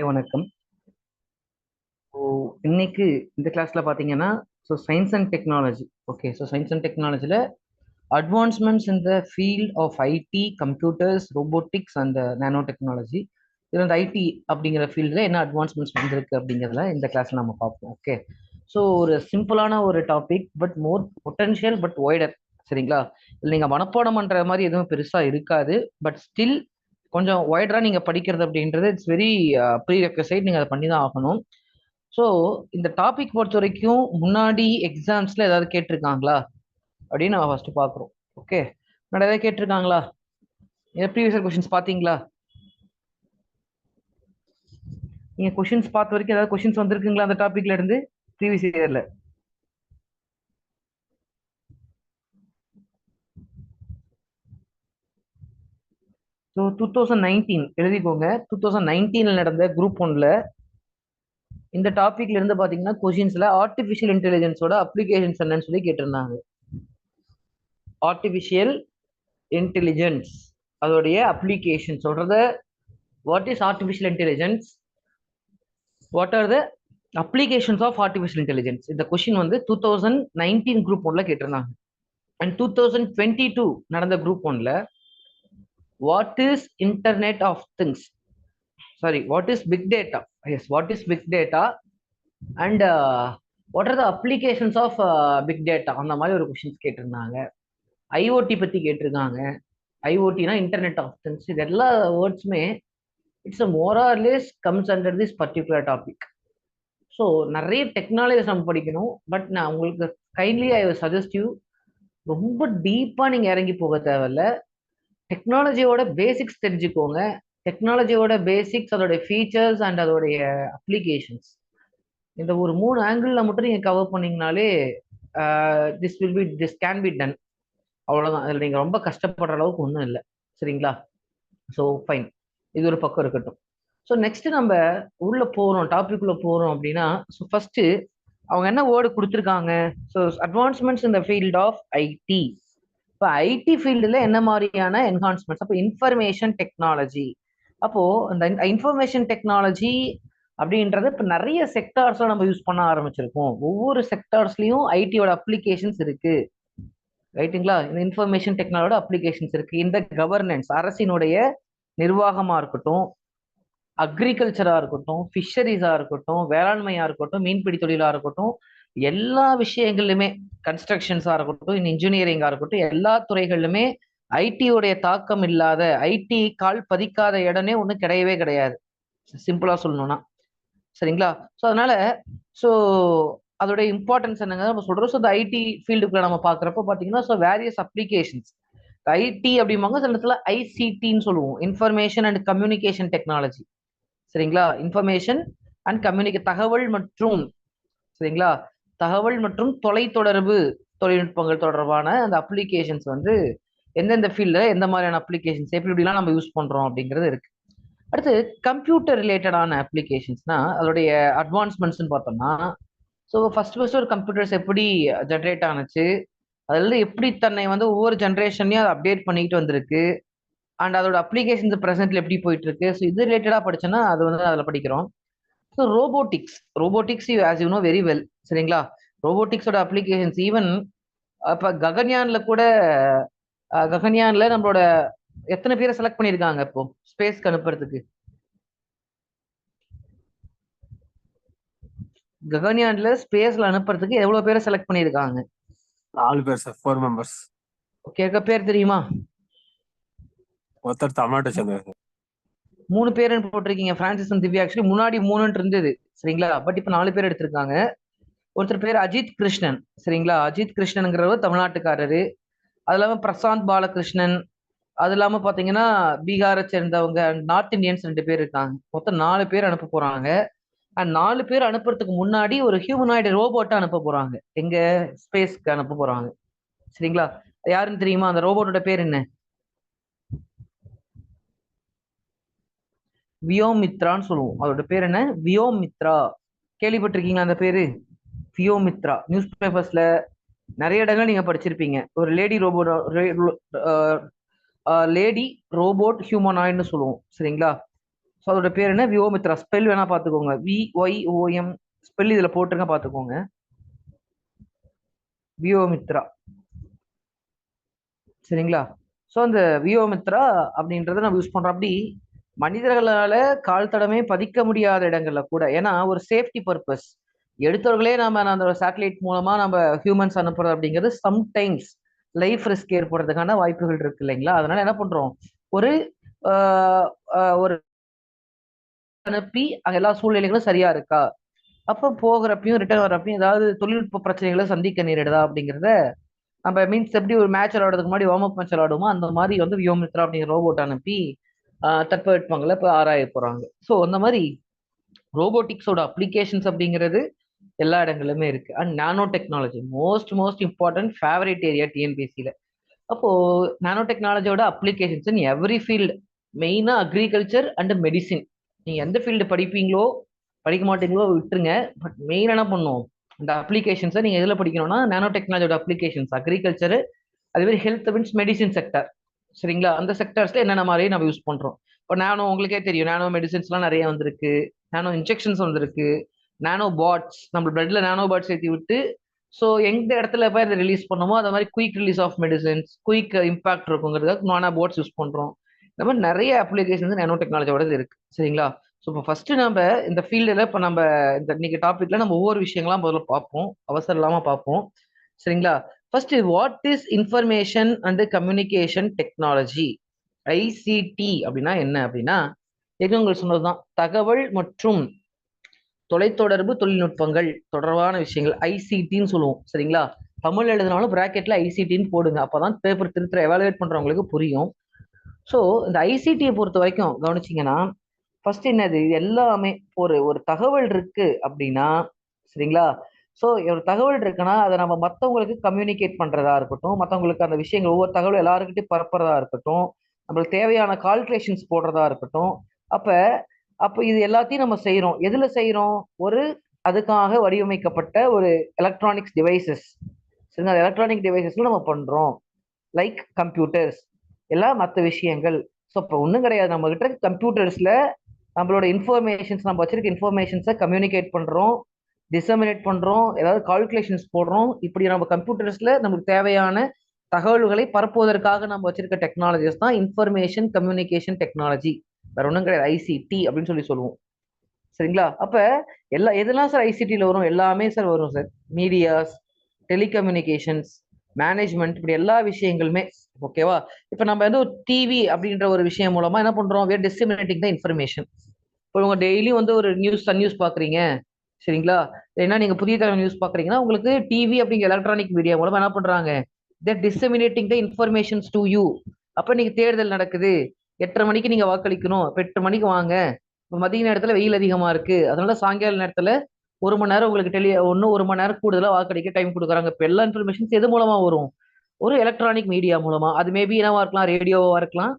வணக்கம். ஸோ இன்னைக்கு இந்த கிளாஸ்ல பாத்தீங்கன்னா science and technology. Okay, science and டெக்னாலஜில advancements in the field of IT, computers, robotics and nano technology. இது வந்து ஐடி அப்படிங்கிற ஃபீல்டில் என்ன அட்வான்ஸ்மெண்ட்ஸ் வந்திருக்கு அப்படிங்கிறத இந்த கிளாஸ்ல நம்ம பார்ப்போம். ஓகே, ஸோ ஒரு சிம்பிளான ஒரு topic, but more potential but wider. சரிங்களா? இல்லை நீங்கள் மனப்பாடம் பண்ற மாதிரி எதுவும் பெருசா இருக்காது, பட் ஸ்டில் கொஞ்சம் ஒய்டரா நீங்க படிக்கிறது அப்படின்றது இட்ஸ் வெரி ப்ரீ ரெக்வசைட். நீங்க அதை பண்ணி தான் ஆகணும். ஸோ இந்த டாபிக் பொறுத்த வரைக்கும் முன்னாடி எக்ஸாம்ஸ்ல ஏதாவது கேட்டிருக்காங்களா அப்படின்னு நம்ம ஃபர்ஸ்ட் பார்க்குறோம். ஓகே, முன்னாடி ஏதாவது கேட்டிருக்காங்களா? ப்ரீவியஸ் கொஸ்டின்ஸ் பார்த்தீங்களா? நீங்க கொஸ்டின்ஸ் பார்த்த வரைக்கும் ஏதாவது கொஸ்டின்ஸ் வந்திருக்குங்களா அந்த டாபிக்ல இருந்து ப்ரீவியஸ் இயர்ல? ஸோ 2019 எழுதிக்கோங்க. 2019 நடந்த குரூப் ஒன்ல இந்த டாபிக்ல இருந்து பாத்தீங்கன்னா கொஸ்டின்ஸ்ல ஆர்டிபிஷியல் இன்டெலிஜென்ஸோட அப்ளிகேஷன்ஸ் என்னன்னு சொல்லி கேட்டிருந்தாங்க. ஆர்டிபிஷியல் இன்டெலிஜென்ஸ் அதோடைய அப்ளிகேஷன் சொல்றத, what is artificial intelligence, what are the applications of artificial intelligence. இந்த கொஸ்டின் வந்து 2019 குரூப் ஒன்ல கேட்டிருந்தாங்க. அண்ட் 2022 நடந்த குரூப் ஒன்ல what is internet of things, sorry what is big data, yes what is big data and what are the applications of big data, அந்த மாதிரி ஒரு questions கேட்டிருந்தாங்க. ஐஓடி பத்தி கேட்டிருக்காங்க. ஐஓடினா இன்டர்நெட் ஆஃப் திங்ஸ். இது எல்லா வேர்ட்ஸுமே it's a more or less comes under this particular topic. So நிறைய டெக்னாலஜிஸ் நம்ம படிக்கணும். பட் நான் உங்களுக்கு கைண்ட்லி ஐ சஜஸ்ட் யூ, ரொம்ப டீப்பாக நீங்கள் இறங்கி போக தேவையில்ல. டெக்னாலஜியோட பேசிக்ஸ் தெரிஞ்சுக்கோங்க. டெக்னாலஜியோட பேசிக்ஸ், அதோடைய ஃபீச்சர்ஸ் அண்ட் அதோடைய அப்ளிகேஷன்ஸ், இந்த ஒரு 3 ஆங்கிளில் மட்டும் நீங்கள் கவர் பண்ணீங்கனாலே திஸ் கேன் பி டன். அவ்வளோதான். அதில் நீங்கள் ரொம்ப கஷ்டப்படுற அளவுக்கு ஒன்றும் இல்லை. சரிங்களா? ஸோ ஃபைன், இது ஒரு பக்கம் இருக்கட்டும். ஸோ நெக்ஸ்ட் நம்ம உள்ள போறோம், டாபிக் உள்ள போறோம் அப்படின்னா, ஸோ ஃபர்ஸ்ட் அவங்க என்ன வேர்டு கொடுத்துருக்காங்க? So advancements in the field of IT. இப்போ ஐடி ஃபீல்டில் என்ன மாதிரியான என்ஹான்ஸ்மெண்ட்ஸ்? அப்போ இன்ஃபர்மேஷன் டெக்னாலஜி. அப்போ இந்த இன்ஃபர்மேஷன் டெக்னாலஜி அப்படின்றது இப்போ நிறைய செக்டார்ஸ்ல நம்ம யூஸ் பண்ண ஆரம்பிச்சிருக்கோம். ஒவ்வொரு செக்டார்ஸ்லயும் ஐடியோட அப்ளிகேஷன்ஸ் இருக்கு. ரைட்டுங்களா? இந்த இன்ஃபர்மேஷன் டெக்னாலஜியோட அப்ளிகேஷன்ஸ் இருக்கு. இந்த கவர்னன்ஸ், அரசினுடைய நிர்வாகமா இருக்கட்டும், அக்ரிகல்ச்சரா இருக்கட்டும், ஃபிஷரிஸா இருக்கட்டும், வேளாண்மையா இருக்கட்டும், மீன்பிடி தொழிலா இருக்கட்டும், எல்லா விஷயங்களிலுமே, கன்ஸ்ட்ரக்ஷன்ஸா இருக்கட்டும், இன்ஜினியரிங்கா இருக்கட்டும், எல்லா துறைகளிலுமே ஐடியோடைய தாக்கம் இல்லாத, ஐடி கால் பதிக்காத இடமே ஒண்ணு கிடையவே கிடையாது, சிம்பிளா சொல்லணும்னா. சரிங்களா? ஸோ அதனால ஸோ அதோட இம்பார்ட்டன்ஸ் என்னங்க நம்ம சொல்றோம். ஸோ இந்த ஐடி ஃபீல்டுக்குள்ள நம்ம பாக்குறப்ப பாத்தீங்கன்னா, ஸோ வேரியஸ் அப்ளிகேஷன்ஸ் ஐடி அப்படிம்பாங்க. சில இடத்துல ஐசிடின்னு சொல்லுவோம், இன்ஃபர்மேஷன் அண்ட் கம்யூனிகேஷன் டெக்னாலஜி. சரிங்களா? இன்ஃபர்மேஷன் அண்ட் தகவல் மற்றும், சரிங்களா, தகவல் மற்றும் தொலைத்தொடர்பு தொழில்நுட்பங்கள் தொடர்பான அந்த அப்ளிகேஷன்ஸ் வந்து எந்தெந்த ஃபீல்ட்ல எந்த மாதிரியான அப்ளிகேஷன்ஸ் எப்படி எப்படிலாம் நம்ம யூஸ் பண்றோம் அப்படிங்கிறது இருக்கு. அடுத்து கம்ப்யூட்டர் ரிலேட்டடான அப்ளிகேஷன்ஸ்னா அதோடைய அட்வான்ஸ்மெண்ட்ஸ் பார்த்தோம்னா, ஸோ ஃபர்ஸ்ட் ஒரு கம்ப்யூட்டர்ஸ் எப்படி ஜென்ரேட் ஆனுச்சு, அதுல எப்படி தன்னை வந்து ஒவ்வொரு ஜென்ரேஷன்லயும் அதை அப்டேட் பண்ணிட்டு வந்திருக்கு, அண்ட் அதோட அப்ளிகேஷன்ஸ் ப்ரெசென்ட்ல எப்படி போயிட்டு இருக்கு. ஸோ இது ரிலேட்டடா படிச்சோன்னா அது வந்து அதில் படிக்கிறோம். So robotics as you know very well. சரிங்களா? ரோபோட்டிக்ஸோட அப்ளிகேஷன்ஸ் ஈவன் இப்போ ககன்யான்ல கூட, ககன்யான்ல நம்மளோட எத்தனை பேரை செலக்ட் பண்ணியிருக்காங்க இப்போ ஸ்பேஸ்க்கு அனுப்புறதுக்கு? ககன்யான்ல ஸ்பேஸ்ல அனுப்புறதுக்கு எவ்வளவு பேரை செலக்ட் பண்ணியிருக்காங்க? 4 பேர் சார், 4 மெம்பர்ஸ். கேட்க பேர் தெரியுமா? ஒருத்தர் தமிழ்நாட்டை சேர்ந்தவர் சார். 3 பேருன்னு போட்டிருக்கீங்க, பிரான்சிஸ் அண்ட் திவ்யா. ஆக்சுவலி முன்னாடி 3 இருந்தது. சரிங்களா? பட் இப்போ 4 பேர் எடுத்திருக்காங்க. ஒருத்தர் பேர் அஜித் கிருஷ்ணன். சரிங்களா? அஜித் கிருஷ்ணன்ங்கிறவர் தமிழ்நாட்டுக்காரரு. அது இல்லாம பிரசாந்த் பாலகிருஷ்ணன், அது இல்லாம பாத்தீங்கன்னா பீகாரை சேர்ந்தவங்க, நார்த் இந்தியன்ஸ் 2 பேர் இருக்காங்க. மொத்தம் 4 பேர் அனுப்ப போறாங்க. அண்ட் 4 பேர் அனுப்புறதுக்கு முன்னாடி ஒரு ஹியூமனாய்டு ரோபோட்டை அனுப்ப போறாங்க. எங்க ஸ்பேஸ்க்கு அனுப்ப போறாங்க. சரிங்களா? யாருன்னு தெரியுமா? அந்த ரோபோட்டோட பேர் என்ன? வியோமித்ரான்னு சொல்லுவோம். அதோட பேர் என்ன? வியோமித்ரா. கேள்விப்பட்டிருக்கீங்களா அந்த பேரு? வியோமித்ரா நியூஸ் பேப்பர்ஸ்ல நிறைய இடங்கள் நீங்க படிச்சிருப்பீங்க. ஒரு லேடி ரோபோட் ஹியூமனாய்டுன்னு சொல்லுவோம். சரிங்களா? ஸோ அதோட பேர் என்ன? வியோமித்ரா. ஸ்பெல் வேணா பார்த்துக்கோங்க. VYOM ஸ்பெல் இதில் போட்டுருங்க, பார்த்துக்கோங்க. வியோமித்ரா. சரிங்களா? ஸோ அந்த வியோமித்ரா அப்படின்றத நம்ம யூஸ் பண்றோம். அப்படி மனிதர்களால கால் தடமே பதிக்க முடியாத இடங்கள்ல கூட, ஏன்னா ஒரு சேஃப்டி பர்பஸ், எடுத்தவர்களே நம்ம அந்த சேட்டலைட் மூலமா நம்ம ஹியூமன்ஸ் அனுப்புறது அப்படிங்கிறது சம்டைம்ஸ் லைஃப் ரிஸ்க் ஏற்படுறதுக்கான வாய்ப்புகள் இருக்கு இல்லைங்களா? அதனால என்ன பண்றோம், ஒரு ஒரு அனுப்பி அங்க எல்லா சூழ்நிலைகளும் சரியா இருக்கா, அப்ப போகிறப்பையும் ரிட்டர்ன் வர்றப்பையும் ஏதாவது தொழில்நுட்ப பிரச்சனைகளை சந்திக்க நேரிடுதா அப்படிங்கிறத நம்ம மீன்ஸ் எப்படி ஒரு மேட்ச் விளையாடுறதுக்கு முன்னாடி வார்ம் அப் மேட்ச் விளையாடுமோ அந்த மாதிரி வந்து வியோமித்ரா அப்படிங்கிற ரோபோட் அனுப்பி தட்பவெட்பங்களை இப்போ ஆராய போறாங்க. ஸோ அந்த மாதிரி ரோபோட்டிக்ஸோட அப்ளிகேஷன்ஸ் அப்படிங்கிறது எல்லா இடங்களிலுமே இருக்கு. And nano technology most important favourite area டிஎன்பிஎஸ்சியில. அப்போ நானோ டெக்னாலஜியோட அப்ளிகேஷன்ஸ் இன் எவ்ரி ஃபீல்டு, மெயினா அக்ரிகல்ச்சர் அண்ட் மெடிசின். நீங்க எந்த ஃபீல்டு படிப்பீங்களோ படிக்க மாட்டீங்களோ விட்டுருங்க, பட் மெயின் என்ன பண்ணும், இந்த அப்ளிகேஷன்ஸை நீங்க எதுல படிக்கணும்னா நானோ டெக்னாலஜியோட அப்ளிகேஷன்ஸ், அக்ரிகல்ச்சர், அதே மாதிரி ஹெல்த் மீன்ஸ் மெடிசின் செக்டர். சரிங்களா? அந்த செக்டர்ஸ்ல என்னென்ன மாதிரி நம்ம யூஸ் பண்றோம். இப்போ நானோ உங்களுக்கே தெரியும், நானோ மெடிசின்ஸ்லாம் நிறைய வந்திருக்கு, நானோ இன்ஜெக்ஷன்ஸ் வந்திருக்கு, நானோ பாட்ஸ், நம்ம பிளட்ல நானோ பாட்ஸ் ஏற்றி விட்டு ஸோ எந்த இடத்துல போய் அதை ரிலீஸ் பண்ணமோ அந்த மாதிரி quick release of medicines, quick impact இருக்குங்கிறதுக்காக நானோ பாட்ஸ் யூஸ் பண்றோம். இந்த மாதிரி நிறைய அப்ளிகேஷன்ஸ் நானோ டெக்னாலஜியோட இருக்கு. சரிங்களா? ஸோ இப்போ ஃபர்ஸ்ட் நம்ம இந்த ஃபீல்டில் இப்போ நம்ம இந்த இன்னைக்கு டாபிக்ல நம்ம ஒவ்வொரு விஷயங்களாம் முதல்ல பார்ப்போம், அவசரம் இல்லாம பார்ப்போம். சரிங்களா? First, what is information and communication technology? ICT அப்படின்னா என்ன அப்படின்னா, எது உங்களுக்கு சொன்னதுதான், தகவல் மற்றும் தொலைத்தொடர்பு தொழில்நுட்பங்கள் தொடர்பான விஷயங்கள், ஐசிடின்னு சொல்லுவோம். சரிங்களா? தமிழ் எழுதினாலும் பிராக்கெட்ல ஐசிடின்னு போடுங்க, அப்பதான் பேப்பர் திருத்த எவாலுவேட் பண்றவங்களுக்கு புரியும். ஸோ இந்த ஐசிடியை பொறுத்த வரைக்கும் கவனிச்சிங்கன்னா, ஃபர்ஸ்ட் என்னது, இது எல்லாமே ஒரு ஒரு தகவல் இருக்கு அப்படின்னா, சரிங்களா? ஸோ ஒரு தகவல் இருக்குன்னா அதை நம்ம மற்றவங்களுக்கு கம்யூனிகேட் பண்றதா இருக்கட்டும், மற்றவங்களுக்கு அந்த விஷயங்கள் ஒவ்வொரு தகவலும் எல்லாருக்கிட்டையும் பரப்புறதா இருக்கட்டும், நம்மளுக்கு தேவையான கால்குலேஷன்ஸ் போடுறதா இருக்கட்டும், அப்ப அப்ப இது எல்லாத்தையும் நம்ம செய்யறோம். எதுல செய்யறோம்? ஒரு அதுக்காக வடிவமைக்கப்பட்ட ஒரு எலக்ட்ரானிக்ஸ் டிவைசஸ். சரிங்களா? எலக்ட்ரானிக் டிவைசஸ்ல நம்ம பண்றோம், லைக் கம்ப்யூட்டர்ஸ், எல்லாம் மற்ற விஷயங்கள். ஸோ இப்போ ஒன்றும் கிடையாது, நம்ம கிட்ட கம்ப்யூட்டர்ஸ்ல நம்மளோட இன்ஃபர்மேஷன்ஸ், நம்ம வச்சிருக்க இன்ஃபர்மேஷன்ஸை கம்யூனிகேட் பண்றோம், டிசமினேட் பண்றோம், ஏதாவது கால்குலேஷன்ஸ் போடுறோம். இப்படி நம்ம கம்ப்யூட்டர்ஸ்ல நமக்கு தேவையான தகவல்களை பரப்புவதற்காக நம்ம வச்சிருக்க டெக்னாலஜிஸ் தான் இன்ஃபர்மேஷன் கம்யூனிகேஷன் டெக்னாலஜி. வேற ஒன்றும் கிடையாது, ஐசிடி அப்படின்னு சொல்லி சொல்லுவோம். சரிங்களா? அப்ப எதெல்லாம் சார் ஐசிடியில் வரும்? எல்லாமே சார் வரும் சார். மீடியாஸ், டெலிகம்யூனிகேஷன்ஸ், மேனேஜ்மெண்ட், இப்படி எல்லா விஷயங்களுமே. ஓகேவா? இப்ப நம்ம வந்து ஒரு டிவி அப்படின்ற ஒரு விஷயம் மூலமா என்ன பண்றோம், we are disseminating the information. இப்போ உங்க டெய்லியும் வந்து ஒரு நியூஸ், சன் நியூஸ் பாக்குறீங்க, சரிங்களா? ஏன்னா நீங்க புதிய தலைமை நியூஸ் பாக்குறீங்கன்னா உங்களுக்கு டிவி அப்படிங்கிற எலக்ட்ரானிக் மீடியா மூலமா என்ன பண்றாங்க, they're disseminating the informations to you. அப்ப நீங்க தேர்தல் நடக்குது, 8:30 மணிக்கு நீங்க வாக்களிக்கணும், இப்ப 8 மணிக்கு வாங்க, இப்ப மதிய நேரத்துல வெயில் அதிகமா இருக்கு, அதனால சாயங்கால நேரத்துல 1 மணி நேரம் உங்களுக்கு ஒன்னும் 1 மணி நேரம் கூடுதலா வாக்களிக்க டைம் கொடுக்குறாங்க. இப்ப எல்லா இன்ஃபர்மேஷன்ஸ் எது மூலமா வரும்? ஒரு எலக்ட்ரானிக் மீடியா மூலமா. அது மேபி என்னவா இருக்கலாம், ரேடியோவா இருக்கலாம்,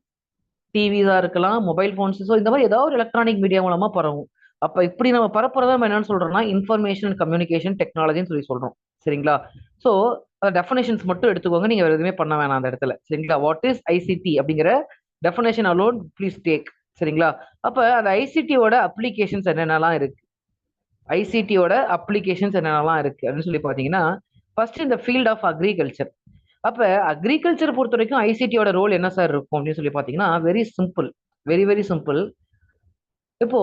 டிவிஸா இருக்கலாம், மொபைல் போன்ஸ், ஸோ இந்த மாதிரி ஏதாவது ஒரு எலக்ட்ரானிக் மீடியா மூலமா பரவும். அப்ப இப்படி நம்ம பரப்புறதா நம்ம என்னன்னு சொல்றோம்னா இன்ஃபர்மேஷன் கம்யூனிகேஷன் டெக்னாலஜின்னு சொல்லி சொல்றோம். சரிங்களா? ஸோ டெஃபினேஷன்ஸ் மட்டும் எடுத்துக்கோங்க, நீங்க வேற எதுவுமே பண்ண வேணாம் அந்த இடத்துல. சரிங்களா? வாட் இஸ் ஐசிடி அப்படிங்கிற டெஃபினேஷன் அலோன் ப்ளீஸ் டேக். சரிங்களா? அப்ப அந்த ஐசிடியோட அப்ளிகேஷன்ஸ் என்னென்னலாம் இருக்கு, ஐசிடியோட அப்ளிகேஷன்ஸ் என்னென்னலாம் இருக்கு அப்படின்னு சொல்லி பாத்தீங்கன்னா, ஃபர்ஸ்ட் இந்த ஃபீல்ட் ஆஃப் அக்ரிகல்ச்சர். அப்ப அக்ரிகல்ச்சர் பொறுத்த வரைக்கும் ஐசிடியோட ரோல் என்ன சார் இருக்கும் அப்படின்னு சொல்லி பாத்தீங்கன்னா, வெரி சிம்பிள், வெரி சிம்பிள். இப்போ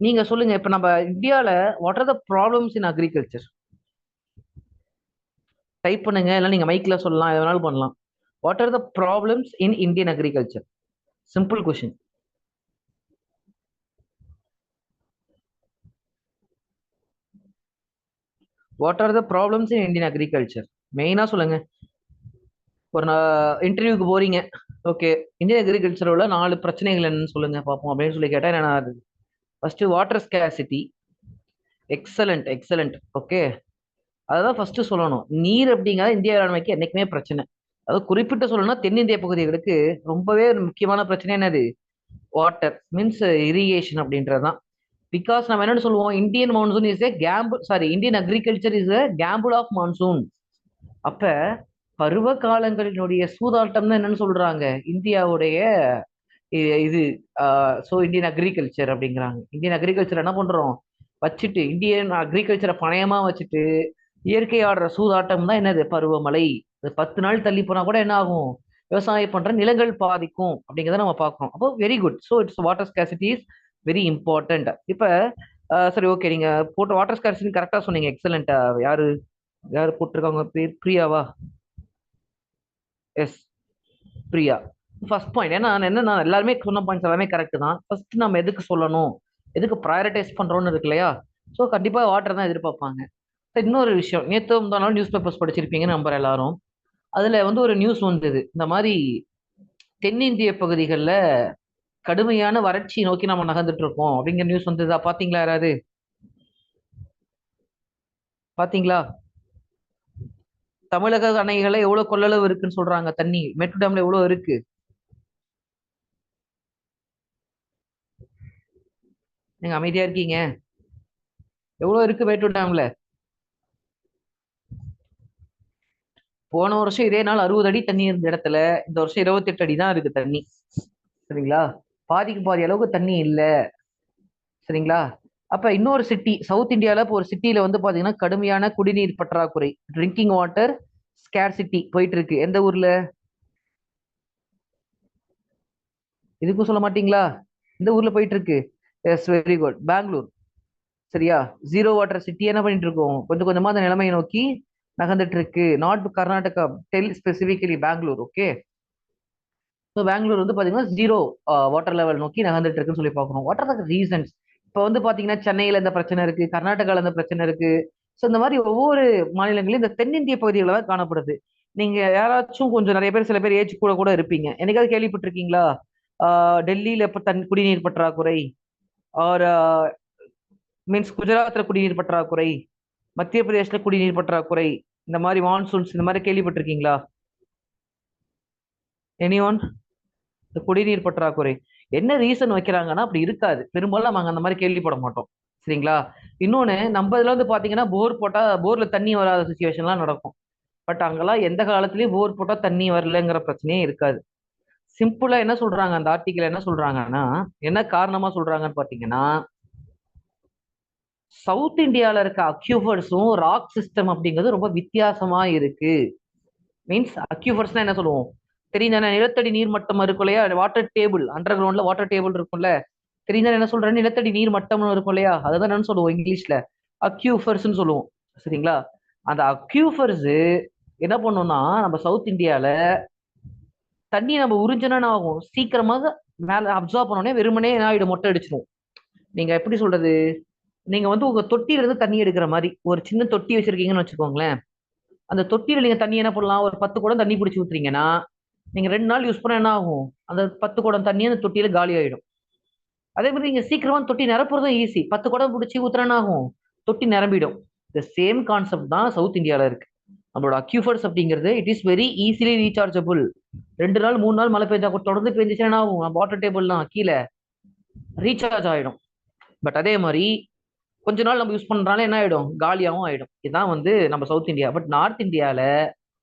நீங்க சொல்லுங்க, இப்ப நம்ம இந்தியால what are the problems in agriculture? Type பண்ணுங்க, இல்ல நீங்க மைக்ல சொல்லலாம், எது வேணாலும் பண்ணலாம். What are the problems in Indian agriculture? Simple question. What are the problems in Indian agriculture? மெயினா சொல்லுங்க. ஒரு இன்டர்வியூக்கு போறீங்க, ஓகே, இந்தியன் அக்ரிகல்ச்சர் உள்ள 4 பிரச்சனைகள் என்னன்னு சொல்லுங்க பார்ப்போம் அப்படின்னு சொல்லி கேட்டா என்ன? First water ஸ்கேசிட்டி. Excellent excellent, okay. அதான் ஃபர்ஸ்ட் சொல்லணும். நீர் அப்படிங்கிறது இந்திய வேளாண்மைக்கு என்னைக்குமே பிரச்சனை. அதாவது குறிப்பிட்டு சொல்லணும்னா தென்னிந்திய பகுதிகளுக்கு ரொம்பவே முக்கியமான பிரச்சனை என்னது? வாட்டர் மீன்ஸ் இரிகேஷன் அப்படின்றதுதான். பிகாஸ் நம்ம என்னன்னு சொல்லுவோம், Indian monsoon is a gamble, sorry, Indian agriculture is a gamble of monsoon. அப்ப பருவ காலங்களினுடைய சூதாட்டம் தான் என்னன்னு சொல்றாங்க, இந்தியாவுடைய இது ஸோ இந்தியன் அக்ரிகல்ச்சர் அப்படிங்கிறாங்க. இந்தியன் அக்ரிகல்ச்சர் என்ன பண்றோம், வச்சுட்டு இந்தியன் அக்ரிகல்ச்சரை பணயமா வச்சுட்டு இயற்கை ஆடுற சூதாட்டம் தான் என்னது பருவமழை. அது 10 நாள் தள்ளி போனா கூட என்ன ஆகும், விவசாயம் பண்ற நிலங்கள் பாதிக்கும் அப்படிங்கிறத நம்ம பார்க்கறோம். அப்போ very good. So it's water ஸ்கேசிட்டி is very important. இப்ப சரி ஓகே, நீங்க போட்ட வாட்டர் ஸ்கேசிட்டி கரெக்டா சொன்னீங்க, எக்ஸலண்ட். யாரு யாரு போட்டிருக்காங்க பேர், பிரியாவா? எஸ், பிரியா. ஃபர்ஸ்ட் பாயிண்ட் என்னன்னா எல்லாருமே சொன்ன பாயிண்ட்ஸ் எல்லாமே கரெக்ட் தான். ஃபர்ஸ்ட் நம்ம எதுக்கு சொல்லணும், எதுக்கு ப்ரையாரிட்டைஸ் பண்றோம்னு இருக்கு இல்லையா? ஸோ கண்டிப்பா வாட்டர் தான் எதிர்பார்ப்பாங்க. இன்னொரு விஷயம், நேற்று முந்தானாலும் நியூஸ் பேப்பர்ஸ் படிச்சிருப்பீங்கன்னு நம்புற எல்லாரும். அதுல வந்து ஒரு நியூஸ் வந்தது, இந்த மாதிரி தென்னிந்திய பகுதிகளில் கடுமையான வறட்சி நோக்கி நம்ம நகர்ந்துட்டு இருக்கோம் அப்படிங்கிற நியூஸ் வந்ததா? பாத்தீங்களா யாராவது? பாத்தீங்களா? தமிழக அணைகளை எவ்வளவு கொள்ளளவு இருக்குன்னு சொல்றாங்க, தண்ணி மேட்டூர் டேம்ல எவ்வளவு இருக்கு? நீங்க அமைதியா இருக்கீங்க. எவ்வளவு இருக்கு மேட்டூர் டேம்ல? போன வருஷம் இதே நாள் 60 அடி தண்ணி இருந்த இடத்துல இந்த வருஷம் 28 அடி தான் இருக்கு தண்ணி. சரிங்களா? பாதிக்கு பாதி அளவுக்கு தண்ணி இல்ல. சரிங்களா? அப்ப இன்னொரு சிட்டி சவுத் இந்தியால இப்போ ஒரு சிட்டில வந்து பாத்தீங்கன்னா கடுமையான குடிநீர் பற்றாக்குறை, ட்ரிங்கிங் வாட்டர் ஸ்கேர் சிட்டி போயிட்டு இருக்கு. எந்த ஊர்ல? இதுக்கும் சொல்ல மாட்டீங்களா? இந்த ஊர்ல போயிட்டு இருக்கு. Yes, very good, Bengaluru. சரியா? ஜீரோ வாட்டர் சிட்டி என்ன பண்ணிட்டு இருக்கோம், கொஞ்சம் கொஞ்சமா அந்த நிலைமையை நோக்கி நகர்ந்துட்டு இருக்கு. நாட் கர்நாடகா, டெல் specifically Bangalore. Okay. So Bangalore வந்து பாத்தீங்கன்னா ஜீரோ வாட்டர் லெவல் நோக்கி நகர்ந்துட்டு இருக்குன்னு சொல்லி பார்க்கணும். What are the reasons? இப்போ வந்து பாத்தீங்கன்னா சென்னையில இந்த பிரச்சனை இருக்கு, கர்நாடகால இந்த பிரச்சனை இருக்கு. ஸோ இந்த மாதிரி ஒவ்வொரு மாநிலங்களிலும் இந்த தென்னிந்திய பகுதிகளில் தான் காணப்படுது. நீங்க யாராச்சும் கொஞ்சம் நிறைய பேர், சில பேர் ஏஜ் கூட கூட இருப்பீங்க, என்னைக்காவது கேள்விப்பட்டிருக்கீங்களா டெல்லியில இப்ப குடிநீர் பற்றாக்குறை, ஆர் மீன்ஸ் குஜராத்ல குடிநீர் பற்றாக்குறை, மத்திய பிரதேசல குடிநீர் பற்றாக்குறை, இந்த மாதிரி மான்சூன்ஸ் இந்த மாதிரி கேள்விப்பட்டிருக்கீங்களா? எனிஒன்? இந்த குடிநீர் பற்றாக்குறை என்ன ரீசன் வைக்கிறாங்கன்னா அப்படி இருக்காது, பெரும்பாலும் நாங்க அந்த மாதிரி கேள்விப்பட மாட்டோம். சரிங்களா? இன்னொன்னு, நம்ம இதுல வந்து பாத்தீங்கன்னா போர் போட்டா போர்ல தண்ணி வராத சுச்சுவேஷன்லாம் நடக்கும். பட் அங்கெல்லாம் எந்த காலத்திலயும் போர் போட்டா தண்ணி வரலங்கிற பிரச்சனையே இருக்காது. சிம்பிளா என்ன சொல்றாங்க அந்த ஆர்டிக்கல், என்ன சொல்றாங்கன்னா, என்ன காரணமா சொல்றாங்கன்னு பாத்தீங்கன்னா, சவுத் இந்தியால இருக்க அக்யூஃபர்ஸும் ராக் சிஸ்டம் அப்படிங்கிறது ரொம்ப வித்தியாசமா இருக்கு. மீன்ஸ் அக்யூஃபர்ஸ்னா என்ன சொல்லுவோம் தெரியுதானே? நிலத்தடி நீர் மட்டம் இருக்கும் இல்லையா, வாட்டர் டேபிள், அண்டர் கிரவுண்ட்ல வாட்டர் டேபிள் இருக்கும்ல. தெரியுதானே என்ன சொல்றேன்? நிலத்தடி நீர் மட்டம்னு இருக்கும் இல்லையா, அதுதான் என்னன்னு சொல்லுவோம் இங்கிலீஷ்ல, அக்யூஃபர்ஸ்ன்னு சொல்லுவோம். சரிங்களா? அந்த அக்யூஃபர்ஸ் என்ன பண்ணும்னா, நம்ம சவுத் இந்தியால தண்ணி நம்ம உறிஞ்சனா ஆகும், சீக்கிரமாக மேல அப்சர்வ் பண்ணோடனே வெறுமனே என்ன ஆயிடும், மொட்டை அடிச்சிடும். நீங்க எப்படி சொல்றது, நீங்க வந்து உங்க தொட்டியில இருந்து தண்ணி எடுக்கிற மாதிரி ஒரு சின்ன தொட்டி வச்சிருக்கீங்கன்னு வச்சுக்கோங்களேன். அந்த தொட்டியில நீங்க தண்ணி என்ன பண்ணலாம், ஒரு 10 குடம் தண்ணி பிடிச்சி ஊத்துறீங்கன்னா நீங்க 2 நாள் யூஸ் பண்ண என்ன ஆகும், அந்த 10 குடம் தண்ணி அந்த தொட்டியில காலி ஆயிடும். அதே மாதிரி நீங்க சீக்கிரமா தொட்டி நிரப்புறதும் ஈஸி, 10 குடம் பிடிச்சி ஊத்துறேன்னு ஆகும், தொட்டி நிரம்பிடும். இந்த சேம் கான்செப்ட் தான் சவுத் இந்தியால இருக்கு. நம்மளோட அக்யூஃபர்ஸ் அப்படிங்கிறது it is very easily rechargeable. 2 நாள் 3 நாள் மழை பெஞ்சா தொடர்ந்து பெஞ்சிச்சுன்னா என்ன ஆகும், வாட்டர் டேபிள்லாம் கீழே ரீசார்ஜ் ஆயிடும். பட் அதே மாதிரி கொஞ்ச நாள் நம்ம யூஸ் பண்றதுனால என்ன ஆயிடும், காலியாகவும் ஆயிடும். இதுதான் வந்து நம்ம சவுத் இந்தியா. பட் நார்த் இந்தியால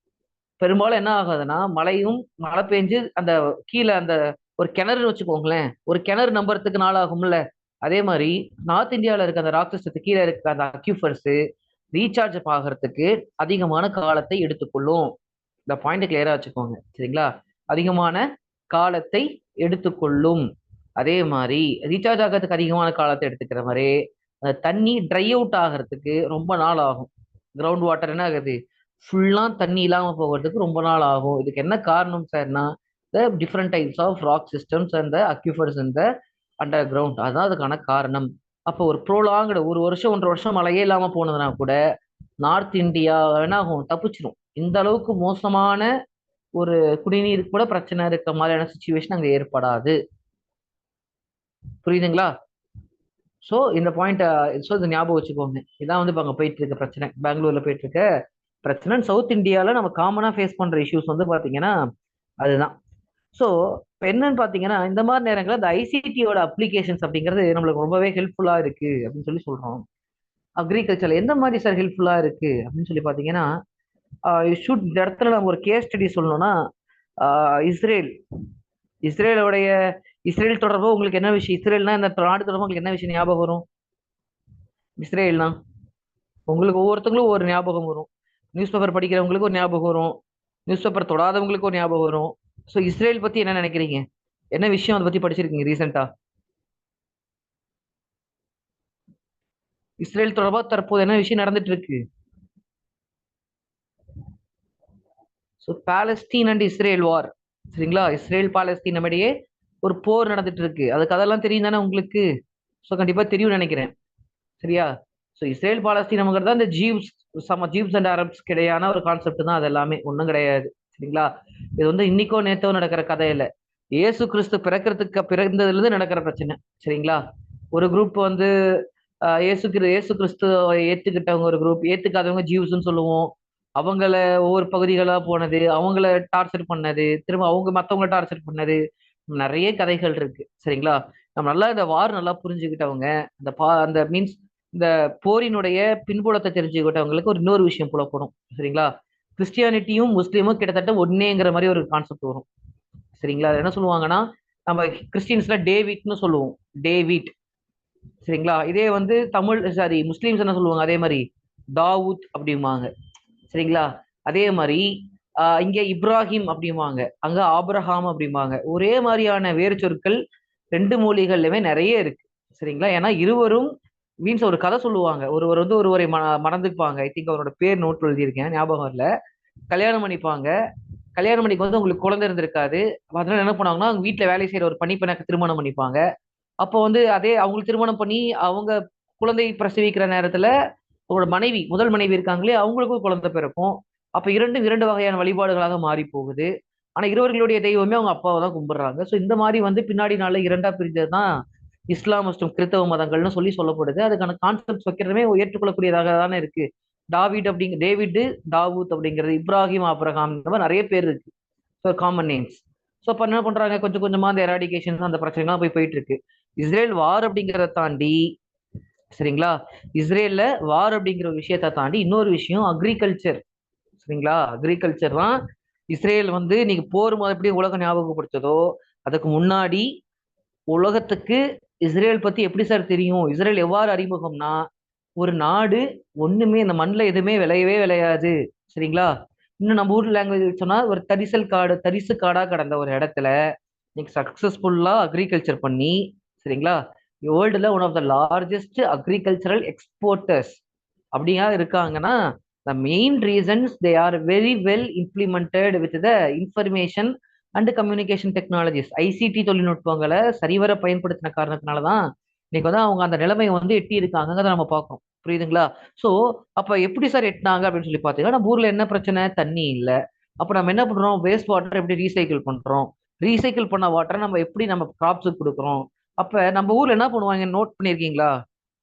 பெரும்பாலும் என்ன ஆகாதுன்னா, மழையும் மழை பெஞ்சு அந்த கீழே அந்த ஒரு கிணறுன்னு வச்சுக்கோங்களேன், ஒரு கிணறு நம்புறதுக்கு நாள் ஆகும்ல. அதே மாதிரி நார்த் இந்தியாவில் இருக்க அந்த ராக் சிஸ்டத்துக்கு கீழே இருக்க அந்த அக்யூஃபர்ஸ் ரீசார்ஜ் ஆகிறதுக்கு அதிகமான காலத்தை எடுத்துக்கொள்ளும். இந்த பாயிண்ட் கிளியரா வச்சுக்கோங்க. சரிங்களா? அதிகமான காலத்தை எடுத்துக்கொள்ளும். அதே மாதிரி ரீசார்ஜ் ஆகிறதுக்கு அதிகமான காலத்தை எடுத்துக்கிற மாதிரி அந்த தண்ணி ட்ரை அவுட் ஆகிறதுக்கு ரொம்ப நாள் ஆகும். கிரவுண்ட் வாட்டர் என்ன ஆகுது, ஃபுல்லா தண்ணி இல்லாம போகிறதுக்கு ரொம்ப நாள் ஆகும். இதுக்கு என்ன காரணம் சார்னா, the different types of rock systems and the aquifers இந்த அண்டர் கிரவுண்ட், அதான் அதுக்கான காரணம். அப்போ ஒரு ப்ரோலாங்கடு 1 வருஷம் 1.5 வருஷம் மழையே இல்லாம போனதுன்னா கூட நார்த் இந்தியா என்ன ஆகும், தப்பிச்சிடும். இந்த அளவுக்கு மோசமான ஒரு குடிநீர் கூட பிரச்சனை இருக்க மாதிரியான சுச்சுவேஷன் அங்க ஏற்படாது. புரியுதுங்களா? ஸோ இந்த பாயிண்ட், ஸோ இதை ஞாபகம் வச்சுக்கோங்க. இதான் வந்து இப்போ அங்கே போயிட்டு இருக்க பிரச்சனை, பெங்களூர்ல போயிட்டு இருக்க பிரச்சனை. சவுத் இந்தியாவில் நம்ம காமனா ஃபேஸ் பண்ற இஷ்யூஸ் வந்து பாத்தீங்கன்னா அதுதான். ஸோ இப்போ என்னன்னு பாத்தீங்கன்னா, இந்த மாதிரி நேரங்களில் இந்த ஐசிடியோட அப்ளிகேஷன்ஸ் அப்படிங்கிறது நம்மளுக்கு ரொம்பவே ஹெல்ப்ஃபுல்லா இருக்கு அப்படின்னு சொல்லி சொல்றோம். அக்ரிகல்ச்சர்ல எந்த மாதிரி சார் ஹெல்ப்ஃபுல்லா இருக்கு அப்படின்னு சொல்லி பாத்தீங்கன்னா, இந்த இடத்துல நம்ம ஒரு கேஸ் ஸ்டடி சொல்லணும்னா, இஸ்ரேல் இஸ்ரேலோடைய இஸ்ரேல் தொடர்பா உங்களுக்கு என்ன விஷயம், இஸ்ரேல்னா இந்த நாடு தொடர்பா உங்களுக்கு என்ன விஷயம் ஞாபகம் வரும்? இஸ்ரேல்னா உங்களுக்கு ஒவ்வொருத்தங்களும் ஒரு ஞாபகம் வரும். நியூஸ் பேப்பர் படிக்கிறவங்களுக்கு ஒரு ஞாபகம் வரும், நியூஸ் பேப்பர் தொடாதவங்களுக்கு ஒரு ஞாபகம் வரும். ஸோ இஸ்ரேல் பத்தி என்ன நினைக்கிறீங்க? என்ன விஷயம் அதை பத்தி படிச்சிருக்கீங்க ரீசெண்டா? இஸ்ரேல் தொடர்பா தற்போது என்ன விஷயம் நடந்துட்டு இருக்கு? ஸோ பாலஸ்தீன் அண்ட் இஸ்ரேல் வார். சரிங்களா, இஸ்ரேல் பாலஸ்தீன் இடையே ஒரு போர் நடந்துட்டு இருக்கு. அதுக்கு அதெல்லாம் தெரியும் தானே உங்களுக்கு? ஸோ கண்டிப்பா தெரியும்னு நினைக்கிறேன். சரியா? ஸோ இஸ்ரேல் பாலஸ்தீனம்ங்கிறது இந்த ஜீவ்ஸ், ஜீவ்ஸ் அண்ட் அரப்ஸ்க்கு இடையான ஒரு கான்செப்ட் தான். அது எல்லாமே ஒன்றும் கிடையாது. சரிங்களா? இது வந்து இன்னைக்கோ நேத்தோ நடக்கிற கதை இல்லை. இயேசு கிறிஸ்து பிறக்கிறதுக்கு பிறந்ததுல இருந்து நடக்கிற பிரச்சனை. சரிங்களா? ஒரு குரூப் வந்து இயேசு கிறிஸ்து ஏத்துக்கிட்டவங்க ஒரு குரூப், ஏத்துக்காதவங்க ஜீவ்ஸ்ன்னு சொல்லுவோம். அவங்கள ஒவ்வொரு பகுதிகளா போனது, அவங்கள டார்ச்சர் பண்ணது, திரும்ப அவங்க மத்தவங்கள டார்ச்சர் பண்ணது, நிறைய கதைகள் இருக்கு. சரிங்களா? நம்ம நல்லா இந்த வார் நல்லா புரிஞ்சுக்கிட்டவங்க, அந்த மீன்ஸ் இந்த போரினுடைய பின்புலத்தை தெரிஞ்சுக்கிட்டவங்களுக்கு ஒரு இன்னொரு விஷயம் புலப்படும். சரிங்களா? கிறிஸ்டியானிட்டியும் முஸ்லீமும் கிட்டத்தட்ட ஒன்னேங்கிற மாதிரி ஒரு கான்செப்ட் வரும். சரிங்களா? அது என்ன சொல்லுவாங்கன்னா, நம்ம கிறிஸ்டின்ஸ்ல டேவிட்னு சொல்லுவோம். டேவிட். சரிங்களா? இதே வந்து தமிழ் சாரி முஸ்லீம்ஸ் என்ன சொல்லுவாங்க அதே மாதிரி? தாவூத் அப்படிம்பாங்க. சரிங்களா? அதே மாதிரி இங்க இப்ராஹிம் அப்படிம்பாங்க, அங்க ஆபிரஹாம் அப்படிம்பாங்க. ஒரே மாதிரியான வேறு சொற்கள் ரெண்டு மொழிகள்லயுமே நிறைய இருக்கு. சரிங்களா? ஏன்னா இருவரும் மீன்ஸ் ஒரு கதை சொல்லுவாங்க. ஒருவர் வந்து ஒருவரை மறந்துப்பாங்க. ஐ திங்க் அவரோட பேர் நோட் எழுதியிருக்கேன், ஞாபகம் இல்ல. கல்யாணம் பண்ணிப்பாங்க. கல்யாணம் பண்ணிக்கு வந்து உங்களுக்கு குழந்தை இருந்திருக்காது. அதனால என்ன பண்ணுவாங்கன்னா, அவங்க வீட்டுல வேலை செய்யற ஒரு பணிப்பெண்ணை திருமணம் பண்ணிப்பாங்க. அப்போ வந்து அதே அவங்களுக்கு திருமணம் பண்ணி அவங்க குழந்தை பிரசவிக்கிற நேரத்துல அவங்களோட மனைவி, முதல் மனைவி இருக்காங்களே, அவங்களுக்கும் குழந்தை பிறக்கும். அப்ப இரண்டும் இரண்டு வகையான வழிபாடுகளாக மாறி போகுது. ஆனா இருவர்களுடைய தெய்வமே அவங்க அப்பாவை தான் கும்பிடுறாங்க. ஸோ இந்த மாதிரி வந்து பின்னாடி நாள்ல இரண்டா பிரிஞ்சது தான் இஸ்லாம் மற்றும் கிறிஸ்தவ மதங்கள்னு சொல்லப்படுது. அதுக்கான கான்செப்ட் வைக்கிறதுமே ஏற்றுக்கொள்ளக்கூடியதாக தானே இருக்கு. டேவிட், தாவூத் அப்படிங்கிறது, இப்ராஹிம், ஆபிரகாம், இந்த மாதிரி நிறைய பேர் இருக்கு. So common names. ஸோ அப்ப என்ன பண்றாங்க, கொஞ்சம் கொஞ்சமா அந்த எராடிகேஷன் அந்த பிரச்சனைலாம் போயிட்டு இருக்கு. இஸ்ரேல் வார் அப்படிங்கிறத தாண்டி, சரிங்களா, இஸ்ரேல்ல வார் அப்படிங்கிற ஒரு விஷயத்தை தாண்டி இன்னொரு விஷயம் அக்ரிகல்ச்சர். சரிங்களா? அக்ரிகல்ச்சர் தான் இஸ்ரேல் வந்து நீங்க போர் எப்படி உலகம் ஞாபகப்படுத்ததோ, அதுக்கு முன்னாடி உலகத்துக்கு இஸ்ரேல் பத்தி எப்படி சார் தெரியும், இஸ்ரேல் எவ்வாறு அறிமுகம்னா, ஒரு நாடு ஒண்ணுமே இந்த மண்ணில் எதுவுமே விளையவே விளையாது. சரிங்களா? இன்னும் நம்ம ஊர் லாங்குவேஜ் சொன்னா ஒரு தரிசு காடா கடந்த ஒரு இடத்துல இன்னைக்கு சக்சஸ்ஃபுல்லா அக்ரிகல்ச்சர் பண்ணி, சரிங்களா, வேர்ல்டுல one of the largest agricultural exporters அப்படியா இருக்காங்கன்னா, the main reasons they are very well implemented with the information and communication technologies, ICT தொழில்நுட்பங்களை சரிவர பயன்படுத்தின காரணத்தினாலதான் இன்னைக்கு வந்து அவங்க அந்த நிலைமையை வந்து எட்டி இருக்காங்கிறத நம்ம பார்க்கறோம். புரியுதுங்களா? சோ அப்ப எப்படி சார் எட்டினாங்க அப்படின்னு சொல்லி பாத்தீங்கன்னா, நம்ம ஊர்ல என்ன பிரச்சனை, தண்ணி இல்ல. அப்ப நம்ம என்ன பண்றோம், வேஸ்ட் வாட்டர் எப்படி ரீசைக்கிள் பண்றோம், ரீசைக்கிள் பண்ண வாட்டரை நம்ம எப்படி நம்ம கிராப்ஸுக்கு கொடுக்குறோம். அப்ப நம்ம ஊர்ல என்ன பண்ணுவாங்க, நோட் பண்ணிருக்கீங்களா?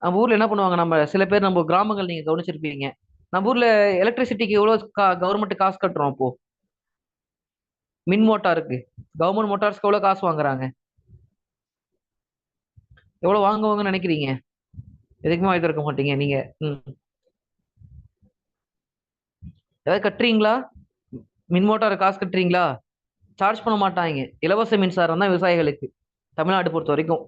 நம்ம ஊர்ல என்ன பண்ணுவாங்க, நம்ம சில பேர் நம்ம கிராமங்கள் நீங்க கவனிச்சிருப்பீங்க, நம்ம ஊர்ல எலக்ட்ரிசிட்டிக்கு எவ்வளவு கவர்மெண்ட் காசு கட்டுறோம் இப்போ? மின் மோட்டாருக்கு கவர்மெண்ட் மோட்டார்ஸ்க்கு எவ்வளவு காசு வாங்குறாங்க? எவ்வளவு வாங்குவாங்கன்னு நினைக்கிறீங்க? எதுக்குமே வாங்கி இருக்க மாட்டீங்க நீங்க. ம். ஏதாவது கட்டுறீங்களா? மின் மோட்டார் காசு கட்டுறீங்களா? சார்ஜ் பண்ண மாட்டாங்க. இலவச மின்சாரம் தான் விவசாயிகளுக்கு, தமிழ்நாடு பொறுத்த வரைக்கும்.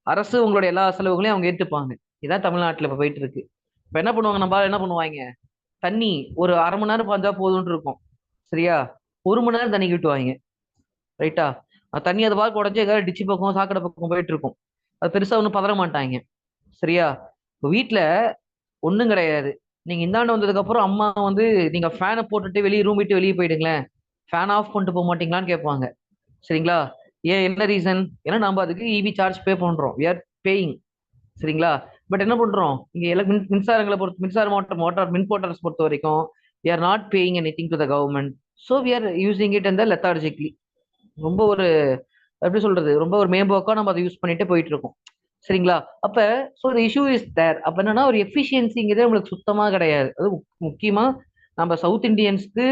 அரசு உங்களுடைய எல்லா செலவுகளையும் அவங்க ஏற்றுப்பாங்க. இதான் தமிழ்நாட்டில் இப்ப போயிட்டு இருக்கு. இப்ப என்ன பண்ணுவாங்க, நம்ம என்ன பண்ணுவாங்க, தண்ணி ஒரு அரை மணி நேரம் பாஞ்சா போதும்னு இருக்கும். சரியா? ஒரு மணி நேரம் தண்ணி கிட்டுவாங்க. ரைட்டா? தண்ணி அது பார்க்க உடஞ்சு ஏதாவது டிச்சி பக்கம் சாக்கடை பக்கம் போயிட்டு இருக்கும். அது பெருசா ஒன்றும் பதற மாட்டாங்க. சரியா? இப்போ வீட்டுல ஒண்ணும் கிடையாது. நீங்க இந்தாண்டு வந்ததுக்கு அப்புறம் அம்மா வந்து, நீங்க ஃபேனை போட்டுட்டு வெளியே ரூம் விட்டு வெளியே போயிடுங்களேன், ஃபேன் ஆஃப் பண்ணிட்டு போக மாட்டீங்களான்னு கேட்பாங்க. சரிங்களா? ஏன், என்ன ரீசன்? ஏன்னா நம்ம அதுக்கு இபி சார்ஜ் பே பண்றோம், we are பேயிங். சரிங்களா? பட் என்ன பண்றோம் இங்க மின்சாரங்களை பொறுத்து, மோட்டார் மின் மோட்டார்ஸ் பொறுத்த வரைக்கும் we are not paying anything to the government, so we are using it in the lethargically. ரொம்ப ஒரு, எப்படி சொல்றது, ரொம்ப ஒரு மேம்போக்கா நம்ம அதை யூஸ் பண்ணிட்டு போயிட்டு இருக்கோம். சரிங்களா? அப்ப so the issue is there. அப்ப என்னன்னா, ஒரு எஃபிஷியன்சிங்கிறதே நம்மளுக்கு சுத்தமா கிடையாது. அது முக்கியமா நம்ம சவுத் இந்தியன்ஸ்க்கு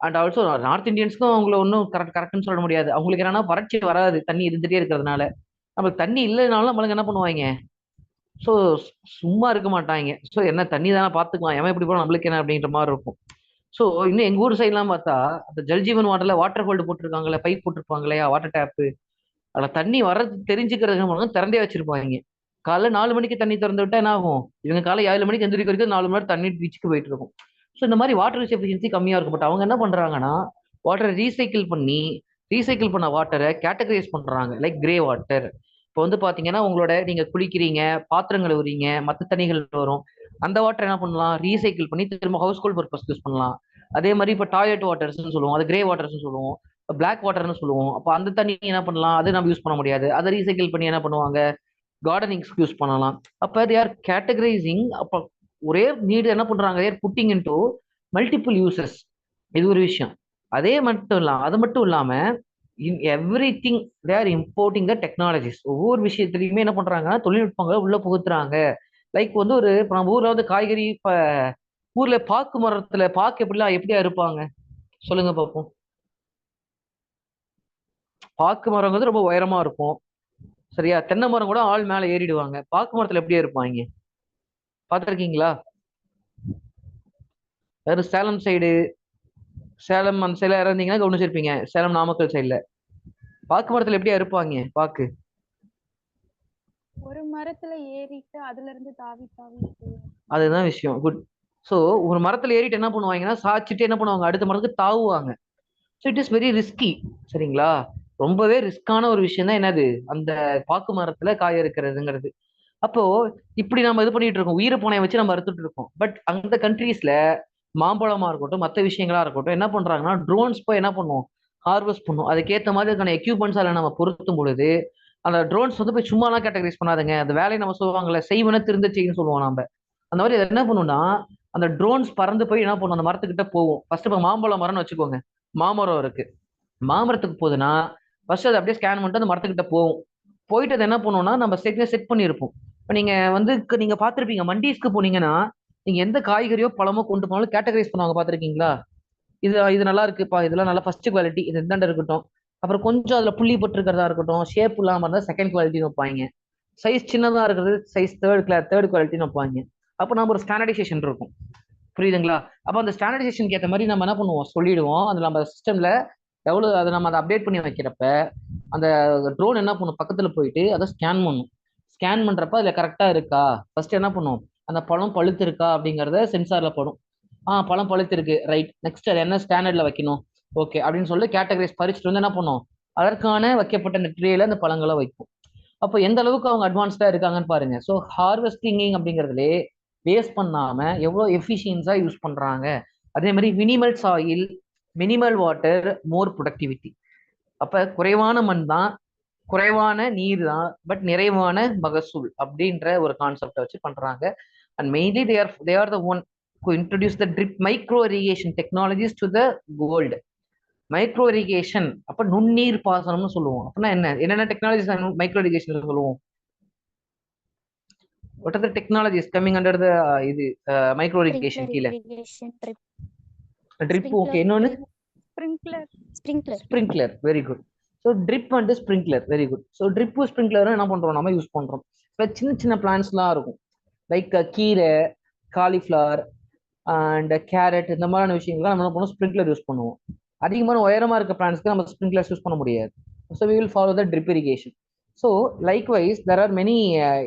அண்ட் ஆல்சோ நார்த் இந்தியன்ஸ்க்கும் அவங்கள ஒன்றும் கரெக்ட்னு சொல்ல முடியாது. அவங்களுக்கு என்னன்னா வறட்சி வராது தண்ணி இருந்துட்டே இருக்கிறதுனால. நம்மளுக்கு தண்ணி இல்லைனாலும் நம்மளுக்கு என்ன பண்ணுவாங்க, ஸோ சும்மா இருக்க மாட்டாங்க. ஸோ என்ன தண்ணி தானே பார்த்துக்கலாம், எவன் எப்படி போனா நம்மளுக்கு என்ன அப்படின்ற மாதிரி இருக்கும். ஸோ இன்னும் எங்க ஊர் சைட்லாம் பார்த்தா, அந்த ஜல்ஜீவன் வாட்டர்ல வாட்டர் ஹோல்டு போட்டிருக்காங்களே, பைப் போட்டிருப்பாங்க இல்லையா, வாட்டர் டேப்பு, அதுல தண்ணி வர்றது தெரிஞ்சுக்கிறதுக்கு திறந்தே வச்சிருப்பாங்க. காலைல 4 மணிக்கு தண்ணி திறந்து விட்டா என்ன ஆகும்? இவங்க காலை 7 மணிக்கு எந்திரிக்க வரைக்கும் 4 மணி நேரம் தண்ணி பீச்சுக்கு போயிட்டு இருக்கும். ஸோ இந்த மாதிரி வாட்டர் யூஸ் எஃபிஷியன்சி கம்மியா இருக்கும். பட் அவங்க என்ன பண்றாங்கன்னா வாட்டரை ரீசைக்கிள் பண்ணி ரீசைக்கிள் பண்ண வாட்டரை கேட்டகரைஸ் பண்றாங்க, லைக் கிரே வாட்டர். இப்போ வந்து பாத்தீங்கன்னா உங்களோட நீங்க குளிக்கிறீங்க, பாத்திரங்கள் உரிங்க, மற்ற தண்ணிகள் வரும். அந்த வாட்டர் என்ன பண்ணலாம், ரீசைக்கிள் பண்ணி திரும்ப ஹவுஸ் ஹோல்ட் பர்பஸ் யூஸ் பண்ணலாம். அதே மாதிரி இப்போ டாய்லெட் வாட்டர்ஸ்னு சொல்லுவோம், அது கிரே வாட்டர்ஸ்னு சொல்லுவோம், பிளாக் வாட்டர்னு சொல்லுவோம். அப்போ அந்த தண்ணி என்ன பண்ணலாம், அது நம்ம யூஸ் பண்ண முடியாது. அதை ரீசைக்கிள் பண்ணி என்ன பண்ணுவாங்க, கார்டனிங்ஸ்க்கு யூஸ் பண்ணலாம். அப்போ தே ஆர் கேட்டகரைசிங். அப்போ ஒரே நீடு என்ன பண்றாங்க, தேர் putting in to multiple uses. இது ஒரு விஷயம். அது மட்டும் இல்லாம in every thing they are importing the technologies. ஒவ்வொரு விஷயத்துலையுமே என்ன பண்றாங்கன்னா தொழில்நுட்பங்களை உள்ள புகுத்துறாங்க. லைக் வந்து ஒரு இப்ப நம்ம ஊர்ல வந்து காய்கறி, இப்ப ஊர்ல பாக்கு மரத்துல பாக்கு எப்படியா இருப்பாங்க சொல்லுங்க பார்ப்போம். பாக்கு மரங்கிறது ரொம்ப உயரமா இருக்கும். சரியா? தென்னை மரம் கூட ஆள் மேல ஏறிடுவாங்க. பாக்கு மரத்துல எப்படியா இருப்பாங்க பார்த்திருக்கீங்களா? வேற சேலம் சைடு, சேலம் அந்த சைடுல இருந்தீங்கன்னா கவனிச்சிருப்பீங்க. சேலம் நாமக்கல் சைடுல பாக்கு மரத்துல எப்படியா இருப்பாங்க பாக்கு? ஒரு மரத்துல ஏறிட்டு அதுல இருந்து தாவி தாவி போகும். அதுதான் விஷயம். குட். ஸோ ஒரு மரத்துல ஏறிட்டு என்ன பண்ணுவாங்கன்னா சாச்சிட்டு என்ன பண்ணுவாங்க, அடுத்த மரத்துக்கு தாவுவாங்க. So it is very risky. சரிங்களா? ரொம்பவே ரிஸ்கான ஒரு விஷயம் தான் என்னது, அந்த பாக்கு மரத்துல காய இருக்கிறதுங்கிறது. அப்போ இப்படி நம்ம இது பண்ணிட்டு இருக்கோம், உயிர் பூனையை வச்சு நம்ம அறுத்துட்டு இருக்கோம். பட் அந்த கண்ட்ரீஸ்ல மாம்பழமா இருக்கட்டும், மற்ற விஷயங்களா இருக்கட்டும், என்ன பண்றாங்கன்னா ட்ரோன்ஸ் போய் என்ன பண்ணும், ஹார்வெஸ்ட் பண்ணும். அதுக்கேற்ற மாதிரி அதுக்கான எக்யூப்மெண்ட்ஸ் அதில் நம்ம பொருத்தும் பொழுது அந்த ட்ரோன்ஸ் வந்து போய் சும்மாலாம் கேட்டகரைஸ் பண்ணாதுங்க. அந்த வேலையை நம்ம சொல்லுவாங்கல்ல, செய்வன திருந்த செய்யுன்னு சொல்லுவோம் நம்ம. அந்த மாதிரி அது என்ன பண்ணும்னா அந்த ட்ரோன்ஸ் பறந்து போய் என்ன பண்ணும், அந்த மரத்துக்கிட்ட போகும். ஃபர்ஸ்ட் இப்போ மாம்பழ மரம்னு வச்சுக்கோங்க, மாமரம் இருக்கு. மாமரத்துக்கு போகுதுன்னா ஃபர்ஸ்ட் அதை அப்படியே ஸ்கேன் பண்ணிட்டு அந்த மரத்துக்கிட்ட போகும். போயிட்டு அதை என்ன பண்ணுவோம்னா நம்ம செட் பண்ணியிருப்போம். இப்போ நீங்க வந்து நீங்க பார்த்துருப்பீங்க, மண்டீஸ்க்கு போனீங்கன்னா நீங்க எந்த காய்கறியோ பழமோ கொண்டு போனாலும் கேட்டகரைஸ் பண்ணுவாங்க, பார்த்துருக்கீங்களா? இது நல்லா இருக்குப்பா, இதெல்லாம் நல்லா ஃபர்ஸ்ட் குவாலிட்டி, இது இந்தாண்ட இருக்கட்டும். அப்புறம் கொஞ்சம் அதுல புள்ளி போட்டிருக்கிறதா இருக்கட்டும், ஷேப் இல்லாம இருந்தா செகண்ட் குவாலிட்டின்னு வைப்பாங்க. சைஸ் சின்னதா இருக்கிறது சைஸ் தேர்ட் குவாலிட்டின்னு வைப்பாங்க. அப்போ நம்ம ஒரு ஸ்டாண்டர்டைசேஷன் இருக்கும். புரியுதுங்களா? அப்போ அந்த ஸ்டாண்டர்டைசேஷனுக்கு ஏற்ற மாதிரி நம்ம என்ன பண்ணுவோம், சொல்லிடுவோம். அது நம்ம சிஸ்டம்ல எவ்வளவு அதை நம்ம அதை அப்டேட் பண்ணி வைக்கிறப்ப அந்த ட்ரோன் என்ன பண்ணும், பக்கத்துல போயிட்டு அதை ஸ்கேன் பண்ணும். ஸ்கேன் பண்றப்ப அதுல கரெக்டா இருக்கா, ஃபர்ஸ்ட் என்ன பண்ணும், அந்த பழம் பழுத்து இருக்கா அப்படிங்கறத சென்சார்ல படும். பழம் பழுத்து இருக்கு, ரைட், நெக்ஸ்ட் அது என்ன ஸ்டாண்டர்ட்ல வைக்கணும், ஓகே அப்படின்னு சொல்லி கேட்டகரைஸ் பறிச்சுட்டு வந்து என்ன பண்ணும், அதற்கான வைக்கப்பட்ட அந்த ட்ரேல அந்த பழங்களை வைக்கும். அப்போ எந்த அளவுக்கு அவங்க அட்வான்ஸ்டா இருக்காங்கன்னு பாருங்க. ஸோ ஹார்வெஸ்டிங் அப்படிங்கிறதுலே வேஸ்ட் பண்ணாம எவ்வளவு எஃபிஷியன்ஸா யூஸ் பண்றாங்க. அதே மாதிரி மினிமல் சாயில், மினிமல் வாட்டர், மோர் ப்ரொடக்டிவிட்டி. அப்ப குறைவான மண் தான், குறைவான நீர் தான், பட் நிறைவான மகசூல் அப்படின்ற ஒரு கான்செப்டை வச்சு பண்றாங்க. And mainly they are the one who introduce the drip micro irrigation technologies to the world. Micro irrigation அப்ப நுண்ணீர் பாசனம்னு சொல்லுவோம். அப்படின்னா என்னென்ன டெக்னாலஜிஸ் மைக்ரோ இரிகேஷன் சொல்லுவோம்? What are the technologies coming under the இது மைக்ரோ இரிகேஷன் கீழே? Drip, okay. இன்னொன்னு sprinkler. Very good. So drip and sprinkler, very good. So drip ஸ்ப்ரிங்க்லரும் என்ன பண்றோம், நம்ம யூஸ் பண்றோம். இப்போ சின்ன சின்ன பிளான்ஸ்லாம் இருக்கும், லைக் கீரை, காலிஃப்ளவர் அண்ட் கேரட், இந்த மாதிரியான விஷயங்கள்லாம் நம்ம என்ன பண்ணுவோம், ஸ்ப்ரிங்க்லர் யூஸ் பண்ணுவோம். அதிகமான உயரமா இருக்க பிளான்ஸ்க்கு நம்ம ஸ்ப்ரிங்க்லர்ஸ் யூஸ் பண்ண முடியாது. So we will follow the drip irrigation. So likewise there are many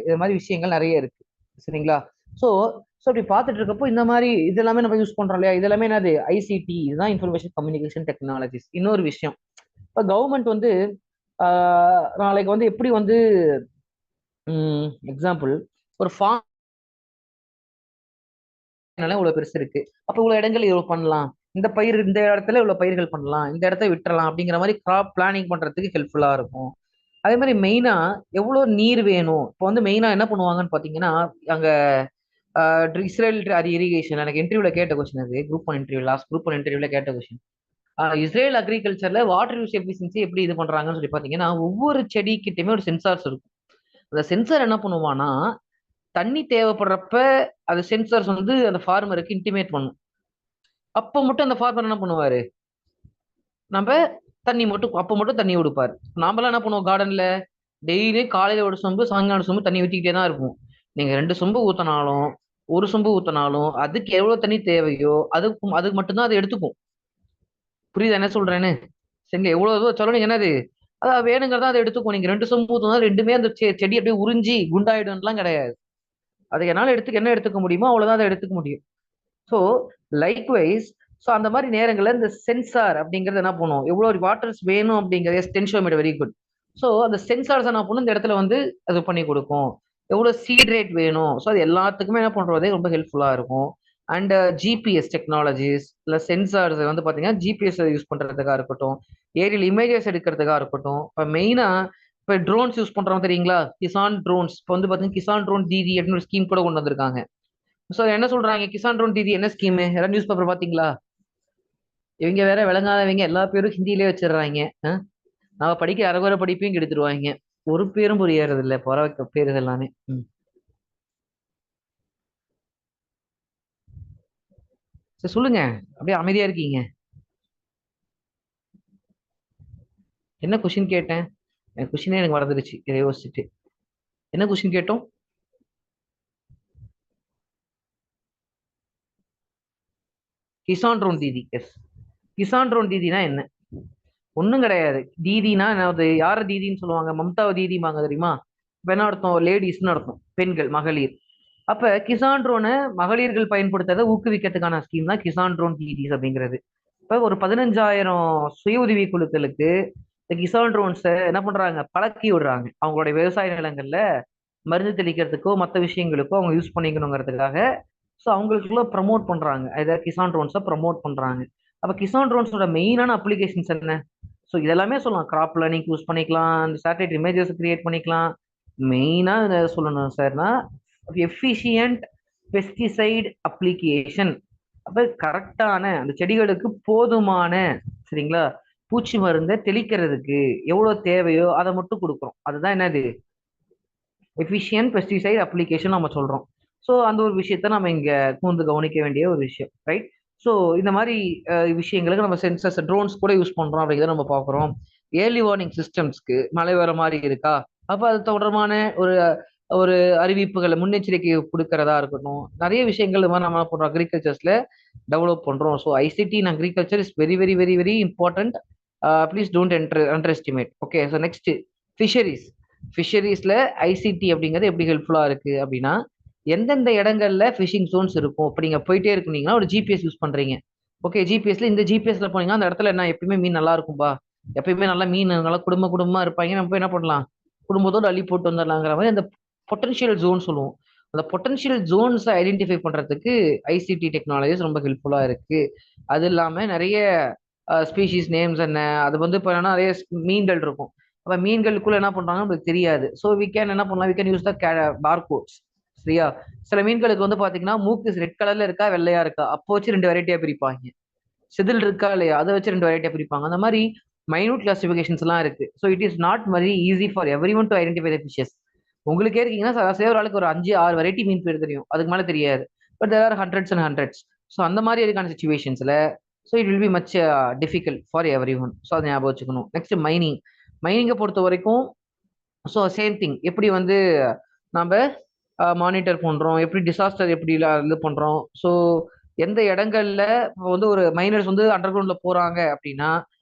இது மாதிரி விஷயங்கள் நிறைய இருக்கு. சரிங்களா? ஸோ ஸோ இப்படி பார்த்துட்டு இருக்கப்போ இந்த மாதிரி இது எல்லாமே நம்ம யூஸ் பண்றோம் இல்லையா, இது எல்லாமே என்னது, ஐசிடி, இதுதான் இன்ஃபர்மேஷன் கம்யூனிகேஷன் டெக்னாலஜிஸ். இன்னொரு விஷயம், இப்போ கவர்மெண்ட் வந்து நாளைக்கு வந்து எப்படி வந்து எக்ஸாம்பிள் ஒரு ஃபார்ம் இவ்வளவு பெருசு இருக்கு, அப்ப இவ்வளவு இடங்கள் இவ்வளவு பண்ணலாம், இந்த பயிர் இந்த இடத்துல இவ்வளவு பயிர்கள் பண்ணலாம், இந்த இடத்த விட்டுறலாம் அப்படிங்கிற மாதிரி கிராப் பிளானிங் பண்றதுக்கு ஹெல்ப்ஃபுல்லா இருக்கும். அதே மாதிரி மெயினா எவ்வளவு நீர் வேணும். இப்போ வந்து மெயினா என்ன பண்ணுவாங்கன்னு பாத்தீங்கன்னா அங்க இஸ்ரேல் இரிகேஷன், எனக்கு இன்டர்வியூல கேட்ட கொஸ்டின், அது குரூப் ஒன் இன்டர்வியூல கேட்ட கொஸ்டின். இஸ்ரேல் அக்ரிகல்ச்சர்ல வாட்டர் யூஸ் எஃபிஷியன்சி எப்படி இது பண்றாங்கன்னு சொல்லி பாத்தீங்கன்னா ஒவ்வொரு செடி கிட்டயுமே ஒரு சென்சார்ஸ் இருக்கும். அந்த சென்சார் என்ன பண்ணுவானா தண்ணி தேவைப்படுறப்ப அது சென்சார்ஸ் வந்து அந்த ஃபார்மருக்கு இன்டிமேட் பண்ணும். அப்ப மட்டும் அந்த ஃபார்மர் என்ன பண்ணுவாரு, நம்ம தண்ணி மட்டும் அப்ப மட்டும் தண்ணி கொடுப்பாரு. நாமெல்லாம் என்ன பண்ணுவோம், கார்டன்ல டெய்லி காலையில ஒரு சொம்பு சாயங்காலம் சொம்பு தண்ணி ஊத்திக்கிட்டே தான் இருப்போம். நீங்க 2 சொம்பு ஊத்தினாலும் 1 சொம்பு ஊத்தினாலும் அதுக்கு எவ்வளவு தண்ணி தேவையோ அதுக்கு மட்டும்தான் அதை எடுத்துக்கும். புரியுது என்ன சொல்றேன்னு? சரிங்க, எவ்வளவு வச்சாலும் நீங்க என்னது அதாவது வேணுங்கிறதா அதை எடுத்துக்கோ. நீங்க 2 சொம்பு ஊத்துனா 2மே அந்த செடி அப்படியே உறிஞ்சி குண்டாயிடும்லாம் கிடையாது. அதை என்னால என்ன எடுத்துக்க முடியுமோ அவ்வளவுதான் அதை எடுத்துக்க முடியும். ஸோ லைக்வைஸ், ஸோ அந்த மாதிரி நேரங்களில் இந்த சென்சார் அப்படிங்கிறது என்ன பண்ணும், எவ்வளோ வாட்டர்ஸ் வேணும் அப்படிங்கிறது டென்ஷோமீட்டர் வெரி குட். ஸோ அந்த சென்சார்ஸ் என்ன பண்ணும், இந்த இடத்துல வந்து அது பண்ணி கொடுக்கும். எவ்வளோ சீட் ரேட் வேணும், ஸோ அது எல்லாத்துக்குமே என்ன பண்றதே ரொம்ப ஹெல்ப்ஃபுல்லாக இருக்கும். அண்ட் ஜிபிஎஸ் டெக்னாலஜிஸ் இல்லை சென்சார்ஸ் வந்து பார்த்தீங்கன்னா ஜிபிஎஸ் யூஸ் பண்றதுக்காக இருக்கட்டும், ஏரியல் இமேஜஸ் எடுக்கிறதுக்காக இருக்கட்டும். இப்போ மெயினாக இப்போ ட்ரோன்ஸ் யூஸ் பண்றோம் தெரியுங்களா, கிசான் ட்ரோன்ஸ். இப்போ வந்து பார்த்தீங்கன்னா கிசான் ட்ரோன் டிடி அப்படின்னு ஒரு ஸ்கீம் கூட கொண்டு வந்திருக்காங்க. ஸோ என்ன சொல்றாங்க, கிசான் ட்ரோன் டிடி என்ன ஸ்கீம், யாராவது நியூஸ் பேப்பர் பாத்தீங்களா? இவங்க வேற விளங்காதவங்க எல்லா பேரும் ஹிந்தியிலே வச்சிடுறாங்க. நாம படிக்க அரகுர படிப்பையும் கெடுத்துருவாங்க. ஒரு பேரும் புரியறது இல்லை, பறவை பேரு எல்லாமே. சரி சொல்லுங்க, அப்படியே அமைதியா இருக்கீங்க. என்ன கொஸ்டின் கேட்டேன்? எனக்கு கொஸ்டினே எனக்கு மறந்துருச்சு, இதை யோசிச்சுட்டு. என்ன கொஸ்டின் கேட்டோம்? கிசான் ட்ரோன் தீதி. எஸ், கிசான் ட்ரோன் தீதினா என்ன? ஒண்ணும் கிடையாது. தீதினா என்னது, யார தீதின்னு சொல்லுவாங்க, மம்தாவை தீதிமாங்க தெரியுமா? இப்ப என்ன அர்த்தம், லேடிஸ்னு அர்த்தம், பெண்கள், மகளிர். அப்ப கிசான் ட்ரோனை மகளிர்கள் பயன்படுத்துறதை ஊக்குவிக்கிறதுக்கான ஸ்கீம் தான் கிசான் ட்ரோன் தீதிஸ் அப்படிங்கிறது. இப்ப ஒரு 15,000 சுய உதவி குழுக்களுக்கு இந்த கிசான் ட்ரோன்ஸை என்ன பண்றாங்க, பழக்கி விடுறாங்க. அவங்களுடைய விவசாய நிலங்கள்ல மருந்து தெளிக்கிறதுக்கோ மற்ற விஷயங்களுக்கோ அவங்க யூஸ் பண்ணிக்கணுங்கிறதுக்காக. ஸோ அவங்களுக்குள்ள ப்ரமோட் பண்றாங்க, இதை கிசான் ட்ரோன்ஸை ப்ரமோட் பண்றாங்க. அப்ப கிசான் ட்ரோன்ஸோட மெயினான அப்ளிகேஷன்ஸ் என்ன? ஸோ இதெல்லாமே சொல்லலாம். கிராப் லேர்னிங் யூஸ் பண்ணிக்கலாம், இந்த சேட்டலைட் இமேஜஸ் கிரியேட் பண்ணிக்கலாம். மெயினா சொல்லணும் சார்னா எஃபிஷியன்ட் பெஸ்டிசைட் அப்ளிகேஷன். அப்ப கரெக்டான அந்த செடிகளுக்கு போதுமான, சரிங்களா, பூச்சி மருந்தை தெளிக்கிறதுக்கு எவ்வளவு தேவையோ அதை மட்டும் கொடுக்குறோம். அதுதான் என்னது, எஃபிஷியன்ட் பெஸ்டிசைட் அப்ளிகேஷன் நம்ம சொல்றோம். ஸோ அந்த ஒரு விஷயத்த நம்ம இங்க கூர்ந்து கவனிக்க வேண்டிய ஒரு விஷயம், ரைட்? ஸோ இந்த மாதிரி விஷயங்களுக்கு நம்ம சென்சர்ஸ் ட்ரோன்ஸ் கூட யூஸ் பண்றோம் அப்படிங்கிறத நம்ம பார்க்குறோம். ஏர்லி வார்னிங் சிஸ்டம்ஸ்க்கு மழை வர மாதிரி இருக்கா, அப்போ அது தொடர்பான ஒரு ஒரு அறிவிப்புகளை முன்னெச்சரிக்கை கொடுக்கறதா இருக்கட்டும். நிறைய விஷயங்கள் மாதிரி நம்ம பண்றோம், அக்ரிகல்ச்சர்ஸ்ல டெவலப் பண்றோம். So ICT in agriculture is very very very very important. Please don't underestimate. Okay, so next fisheries. ஃபிஷரிஸ்ல ஐசிடி அப்படிங்கிறது எப்படி ஹெல்ப்ஃபுல்லா இருக்கு அப்படின்னா, எந்தெந்த இடங்கள்ல ஃபிஷிங் ஜோன்ஸ் இருக்கும். இப்போ நீங்க போயிட்டே இருக்கீங்கன்னா ஒரு ஜிபிஎஸ் யூஸ் பண்றீங்க. ஓகே, ஜிபிஎஸ்ல இந்த ஜிபிஎஸ்ல போனீங்கன்னா அந்த இடத்துல என்ன எப்பயுமே மீன் நல்லா இருக்கும்பா, எப்பயுமே நல்லா மீன் நல்லா குடும்பமா இருப்பாங்க, நம்ம போய் என்ன பண்ணலாம், குடும்பத்தோட அள்ளி போட்டு வந்துடலாங்கிற மாதிரி அந்த பொட்டன்ஷியல் ஜோன் சொல்லுவோம். அந்த பொட்டன்ஷியல் ஜோன்ஸை ஐடென்டிஃபை பண்றதுக்கு ஐசிடி டெக்னாலஜிஸ் ரொம்ப ஹெல்ப்ஃபுல்லா இருக்கு. அது இல்லாம நிறைய ஸ்பீஷீஸ் நேம்ஸ் என்ன, அது வந்து இப்போ என்ன நிறைய மீன்கள் இருக்கும். அப்ப மீன்களுக்குள்ள என்ன பண்றாங்க நம்மளுக்கு தெரியாது. ஸோ வி கேன் என்ன பண்ணலாம், we can use the barcodes. சரியா? சில மீன்களுக்கு வந்து பாத்தீங்கன்னா மூக்கு ரெட் கலர்ல இருக்கா வெள்ளையா இருக்கா, அப்போ வச்சு 2 வெரைட்டியா பிரிப்பாங்க. செதில் இருக்கா இல்லையா, அதை வச்சு 2 வெரைட்டியா பிரிப்பாங்க. அந்த மாதிரி மைனூட் கிளாசிபிகேஷன்ஸ் எல்லாம் இருக்கு. So it is not very easy for every one to identify the fishes. உங்களுக்கே இருக்கீங்கன்னா சராசரி ஒரு ஆளுக்கு ஒரு 5-6 வெரைட்டி மீன் பேர் தெரியும், அதுக்கு மேல தெரியாது. But there are hundreds and hundreds. So அந்த மாதிரி இருக்கான சுச்சுவேஷன்ஸ்ல so it will be much difficult for everyone. So அதை ஞாபகம் வச்சுக்கணும். Next mining. மைனிங்கை பொறுத்த வரைக்கும் ஸோ சேம் திங். எப்படி வந்து நம்ம மானிட்டர் பண்றோம், எப்படி டிசாஸ்டர் எப்படி இது பண்றோம். ஸோ எந்த இடங்கள்ல இப்போ வந்து ஒரு மைனர்ஸ் வந்து அண்டர் கிரவுண்ட்ல போறாங்க அப்படின்னா,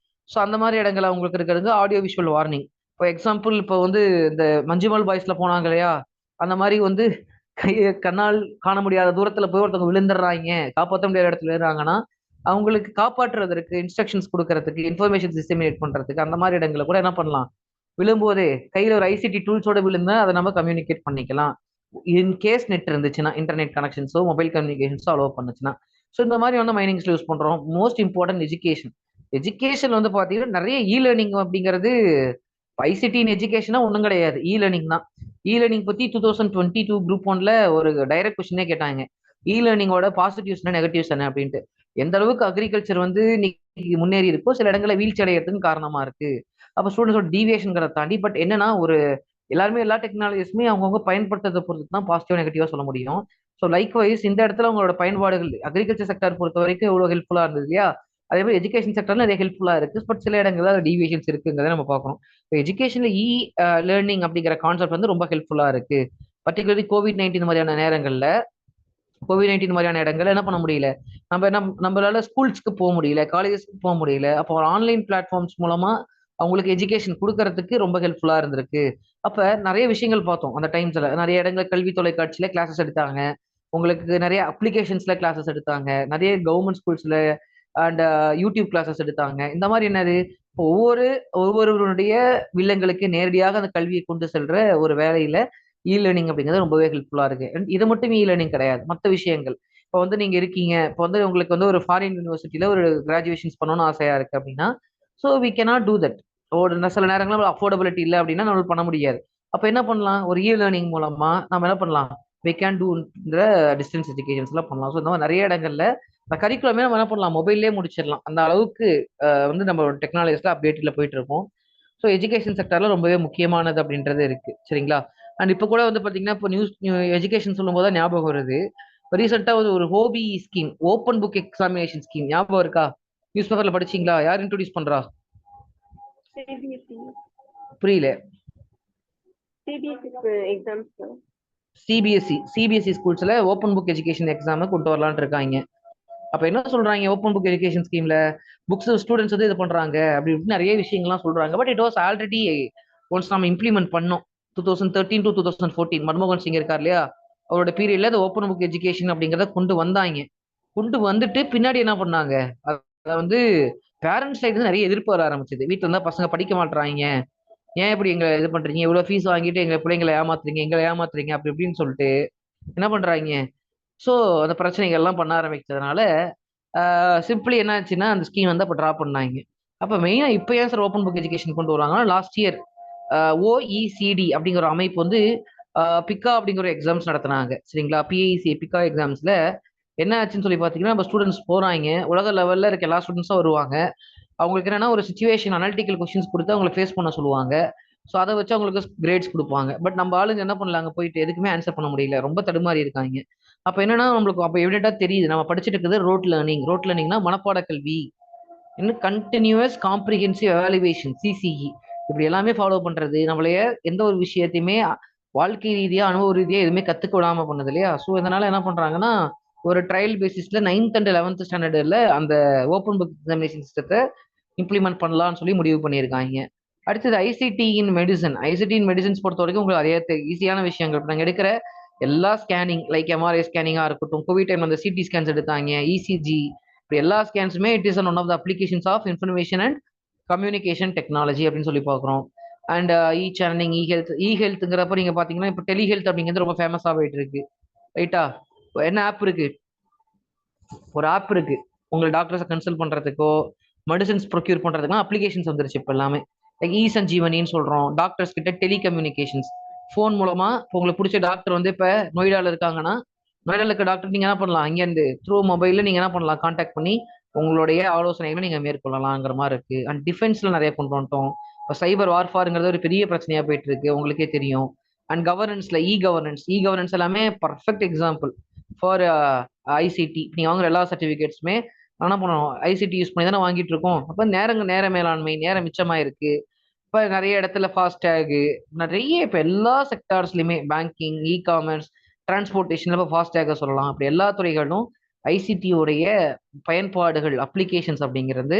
ஸோ அந்த மாதிரி இடங்கள் அவங்களுக்கு இருக்கிறது ஆடியோ விஷுவல் வார்னிங். இப்போ எக்ஸாம்பிள் இப்போ வந்து இந்த மஞ்சுமல் பாய்ஸ்ல போனாங்க இல்லையா, அந்த மாதிரி வந்து கண்ணால் காண முடியாத தூரத்துல போய் ஒருத்தவங்க விழுந்துடுறாங்க, காப்பாற்ற முடியாத இடத்துல இருந்தாங்கன்னா அவங்களுக்கு காப்பாற்றுறதுக்கு இன்ஸ்ட்ரக்ஷன்ஸ் கொடுக்கறதுக்கு இன்ஃபர்மேஷன் டிசமினேட் பண்றதுக்கு அந்த மாதிரி இடங்களை கூட என்ன பண்ணலாம், விழும்போதே கையில ஒரு ஐசிடி டூல்ஸோட விழுந்தா அதை நம்ம கம்யூனிகேட் பண்ணிக்கலாம். இன் கேஸ் நெட் இருந்துச்சுன்னா, இன்டர்நெட் கனெக்ஷன்ஸோ மொபைல் கம்யூனிகேஷன்ஸோ அலோவ் பண்ணுச்சுன்னா. ஸோ இந்த மாதிரி வந்து மைனிங்ஸ்ல யூஸ் பண்றோம். Most important education. எஜுகேஷன் வந்து பாத்தீங்கன்னா நிறைய இ லேர்னிங் அப்படிங்கிறது ஐசிடி இன் எஜுகேஷனா ஒன்றும் கிடையாது, இ லேர்னிங் தான். இ லேர்னிங் பத்தி 2022 குரூப் 1ல ஒரு டைரக்ட் கொஸ்டினே கேட்டாங்க, இ லேர்னிங்கோட பாசிட்டிவ்ஸ் என்ன நெகட்டிவ்ஸ் என்ன அப்படின்ட்டு. எந்த அளவுக்கு அக்ரிகல்ச்சர் வந்து இன்னைக்கு முன்னேறி இருக்கோ சில இடங்களில் வீழ்ச்சி அடைகிறதுக்கு காரணமா இருக்கு. அப்ப ஸ்டூடெண்ட்ஸோட டீவியேஷன்ங்கிறத தாண்டி பட் என்னன்னா ஒரு எல்லாருமே எல்லா டெக்னாலஜிஸுமே அவங்கவுங்க பயன்படுத்துறதை பொறுத்து தான் பாசிட்டிவ் நெகட்டிவா சொல்ல முடியும். ஸோ லைக் வைஸ் இந்த இடத்துல உங்களோட பயன்பாடுகள் அக்ரிகல்ச்சர் செக்டர் பொறுத்த வரைக்கும் எவ்வளவு ஹெல்ப்ஃபுல்லா இருந்தது இல்லையா, அதே மாதிரி எஜுகேஷன் செக்டர்ல நிறைய ஹெல்ப்ஃபுல்லா இருக்கு. பட் சில இடங்கள்ல டீவியேஷன்ஸ் இருக்குங்கிறத நம்ம பார்க்கணும். இப்போ எஜுகேஷன்ல லேர்னிங் அப்படிங்கிற கான்செப்ட் வந்து ரொம்ப ஹெல்ப்ஃபுல்லா இருக்கு. பர்டிகுலர்லி கோவிட்-19 மாதிரியான நேரங்கள்ல, கோவிட்-19 மாதிரியான இடங்கள்ல என்ன பண்ண முடியல, நம்மளால ஸ்கூல்ஸ்க்கு போக முடியல, காலேஜஸ்க்கு போக முடியல. அப்போ ஆன்லைன் பிளாட்ஃபார்ம்ஸ் மூலமா அவங்களுக்கு எஜுகேஷன் கொடுக்கறதுக்கு ரொம்ப ஹெல்ப்ஃபுல்லா இருந்திருக்கு. அப்ப நிறைய விஷயங்கள் பார்த்தோம் அந்த டைம்ஸ்ல. நிறைய இடங்கள் கல்வி தொலைக்காட்சியில கிளாஸஸ் எடுத்தாங்க. உங்களுக்கு நிறைய அப்ளிகேஷன்ஸ்ல கிளாஸஸ் எடுத்தாங்க. நிறைய கவர்மெண்ட் ஸ்கூல்ஸ்ல அண்ட் யூடியூப் கிளாஸஸ் எடுத்தாங்க. இந்த மாதிரி என்னது, ஒவ்வொருவருடைய வில்லங்களுக்கு நேரடியாக அந்த கல்வியை கொண்டு செல்ற ஒரு வேலையில இ லேர்னிங் அப்படிங்கிறது ரொம்பவே ஹெல்ப்ஃபுல்லா இருக்கு. And இது மட்டும் இ லேர்னிங் கிடையாது, மற்ற விஷயங்கள். இப்போ வந்து நீங்க இருக்கீங்க, இப்போ வந்து உங்களுக்கு வந்து ஒரு ஃபாரின் யூனிவர்சிட்டியில ஒரு கிராஜுவேஷன்ஸ் பண்ணணும்னு ஆசையா இருக்கு அப்படின்னா, so we cannot do that. சில நேரங்களில் அஃபோர்டபிலிட்டி இல்லை அப்படின்னா நம்மளால பண்ண முடியாது. அப்ப என்ன பண்ணலாம், ஒரு இ லேர்னிங் மூலமா நம்ம என்ன பண்ணலாம், வி கேன் டூன்ற டிஸ்டன்ஸ் எஜுகேஷன்ஸ் எல்லாம் பண்ணலாம். ஸோ இந்த மாதிரி நிறைய இடங்கள்ல இந்த கரிக்குலமே நம்ம என்ன பண்ணலாம், மொபைல்லே முடிச்சிடலாம். அந்த அளவுக்கு வந்து நம்ம டெக்னாலஜிஸ்ல அப்டேட்ல போயிட்டு இருக்கோம். ஸோ எஜுகேஷன் செக்டர்ல ரொம்பவே முக்கியமானது அப்படின்றது இருக்கு, சரிங்களா. அண்ட் இப்போ கூட வந்து பாத்தீங்கன்னா, இப்போ எஜுகேஷன் சொல்லும் போது ஞாபகம் வருது. ரீசெண்டா ஒரு hobby scheme, open book examination scheme ஞாபகம் இருக்கா? நியூஸ் பேப்பர்ல படிச்சீங்களா? யார் இன்ட்ரோடியூஸ் பண்றா? சிபிஎஸ்சி புரியல. CBSE exams. சிபிஎஸ்சி ஸ்கூல்ஸ்ல ஓப்பன் புக் எஜுகேஷன் எக்ஸாம் கொண்டு வரலான்னு இருக்காங்க. அப்ப என்ன சொல்றாங்க, ஓப்பன் புக் எஜுகேஷன் ஸ்கீம்ல புக்ஸ் ஸ்டூடெண்ட்ஸ் வந்து இது பண்றாங்க அப்படி இப்படி நிறைய விஷயங்கள்லாம் சொல்றாங்க. But it was already once நம்ம இம்ப்ளிமெண்ட் பண்ணோம். 2013 to 2014 மன்மோகன் சிங் இருக்கார் இல்லையா, அவரோட பீரியட்ல இந்த ஓப்பன் புக் எஜுகேஷன் அப்படிங்கிறத கொண்டு வந்தாங்க. கொண்டு வந்துட்டு பின்னாடி என்ன பண்ணாங்க, அதை வந்து பேரண்ட்ஸ் சைடு நிறைய எதிர்ப்பு வர ஆரம்பிச்சது. வீட்டுல இருந்தா பசங்க படிக்க மாட்டாங்க, ஏன் இப்படி எங்களை இது பண்றீங்க, இவ்வளவு ஃபீஸ் வாங்கிட்டு எங்க பிள்ளைங்களை ஏமாத்துறீங்க, எங்களை ஏமாத்துறீங்க அப்படி இப்படின்னு சொல்லிட்டு என்ன பண்றாங்க. ஸோ அந்த பிரச்சனைகள் எல்லாம் பண்ண ஆரம்பிச்சதுனால சிம்பிளி என்ன ஆச்சுன்னா அந்த ஸ்கீம் வந்து அப்போ ட்ராப் பண்ணாங்க. அப்போ மெயினாக இப்போ ஏன் சார் ஓப்பன் புக் எஜுகேஷன் கொண்டு வராங்கன்னா, லாஸ்ட் இயர் ஓஇசிடி அப்படிங்கிற அமைப்பு வந்து பிக்கா அப்படிங்கிற எக்ஸாம்ஸ் நடத்தினாங்க, சரிங்களா. பிஐசி பிக்கா எக்ஸாம்ஸ்ல என்ன ஆச்சுன்னு சொல்லி பார்த்தீங்கன்னா, நம்ம ஸ்டூடெண்ட்ஸ் போறாங்க, உலக லெவலில் இருக்க எல்லா ஸ்டூடெண்ட்ஸும் வருவாங்க. அவங்களுக்கு என்னன்னா ஒரு சுச்சுவேஷன் அனாலிட்டிக்கல் கொஸ்டின்ஸ் கொடுத்து அவங்களை ஃபேஸ் பண்ண சொல்லுவாங்க. ஸோ அதை வச்சு அவங்களுக்கு கிரேட்ஸ் கொடுப்பாங்க. பட் நம்ம ஆளுங்க என்ன பண்ணலாங்க, போயிட்டு எதுக்குமே ஆன்சர் பண்ண முடியல, ரொம்ப தடுமாறி இருக்காங்க. அப்ப என்னன்னா நம்மளுக்கு அப்ப எவிடென்ட்டா தெரியுது, நம்ம படிச்சுட்டு இருக்குது ரோட் லேர்னிங்னா மனப்பாட கல்வி, இன்னும் கண்டினியூஸ் காம்ப்ரிஹென்சிவ் எவாலுவேஷன் சிசிஇ, இப்படி எல்லாமே ஃபாலோ பண்றது நம்மளைய எந்த ஒரு விஷயத்தையுமே வாழ்க்கை ரீதியா அனுபவ ரீதியா எதுவுமே கத்துக்க விடாம பண்ணது இல்லையா. ஸோ இதனால என்ன பண்றாங்கன்னா, ஒரு ட்ரையல் பேசிஸ்ல 9th and 11th ஸ்டாண்டர்ட்ல அந்த ஓப்பன் புக் எக்ஸாமினேஷன் சிஸ்டத்தை இம்ப்ளிமெண்ட் பண்ணலாம்னு சொல்லி முடிவு பண்ணியிருக்காங்க. அடுத்தது ஐசிடி இன் மெடிசன்ஸ் பொறுத்த வரைக்கும் உங்களுக்கு அதே ஈஸியான விஷயங்கள். நாங்கள் எடுக்கிற எல்லா ஸ்கேனிங் லைக் எம்ஆர்ஐ ஸ்கேனிங்கா இருக்கட்டும், கோவிட் டைம் அந்த சிடி ஸ்கேன்ஸ் எடுத்தாங்க, இசிஜி, இப்படி எல்லா ஸ்கேன்ஸுமே it is one of the applications of information and communication technology அப்படின்னு சொல்லி பார்க்குறோம். அண்ட் இ சேனலிங், ஹெல்த்ங்கிறப்ப நீங்க பாத்தீங்கன்னா இப்போ டெலி ஹெல்த் அப்படிங்கிறது ரொம்ப ஃபேமஸா போயிட்டு இருக்கு, ரைட்டா. என்ன ஆப் இருக்கு, ஒரு ஆப் இருக்கு, உங்களுக்கு டாக்டர்ஸை கன்சல்ட் பண்றதுக்கோ மெடிசன்ஸ் ப்ரொக்யூர் பண்றதுக்கோ அப்ளிகேஷன்ஸ் வந்துருச்சு இப்போ எல்லாமே. லைக் இ சஞ்சீவனின்னு சொல்றோம், டாக்டர்ஸ் கிட்ட டெலிகம்யூனிகேஷன்ஸ் ஃபோன் மூலமா. இப்போ உங்களுக்கு பிடிச்ச டாக்டர் வந்து இப்போ நொய்டால இருக்காங்கன்னா, நொய்டால இருக்க டாக்டர் நீங்க என்ன பண்ணலாம், இங்கேருந்து த்ரூ மொபைல்ல நீங்க என்ன பண்ணலாம், கான்டாக்ட் பண்ணி உங்களுடைய ஆலோசனைகளை நீங்க மேற்கொள்ளலாங்கிற மாதிரி இருக்கு. அண்ட் டிஃபென்ஸ்ல நிறைய கொண்டு வந்துட்டோம். இப்போ சைபர் வார்ஃபாருங்கிறது ஒரு பெரிய பிரச்சனையா போயிட்டு இருக்கு, உங்களுக்கே தெரியும். அண்ட் கவர்னன்ஸ்ல இ கவர்னன்ஸ் எல்லாமே பர்ஃபெக்ட் எக்ஸாம்பிள் ஃபார் ஐசிடி. நீங்க வாங்குற எல்லா சர்டிபிகேட்ஸுமே என்ன பண்ணணும், ஐசிடி யூஸ் பண்ணி தானே வாங்கிட்டு இருக்கோம். அப்ப நேர மேலாண்மை, நேரம் மிச்சமா இருக்கு. இப்ப நிறைய இடத்துல ஃபாஸ்டேக், நிறைய இப்ப எல்லா செக்டார்ஸ்லயுமே பேங்கிங், இ காமர்ஸ், டிரான்ஸ்போர்ட்டேஷன்ல இப்போ ஃபாஸ்டேக சொல்லலாம். அப்படி எல்லா துறைகளும் ஐசிடியோடைய பயன்பாடுகள் அப்ளிகேஷன்ஸ் அப்படிங்கிறது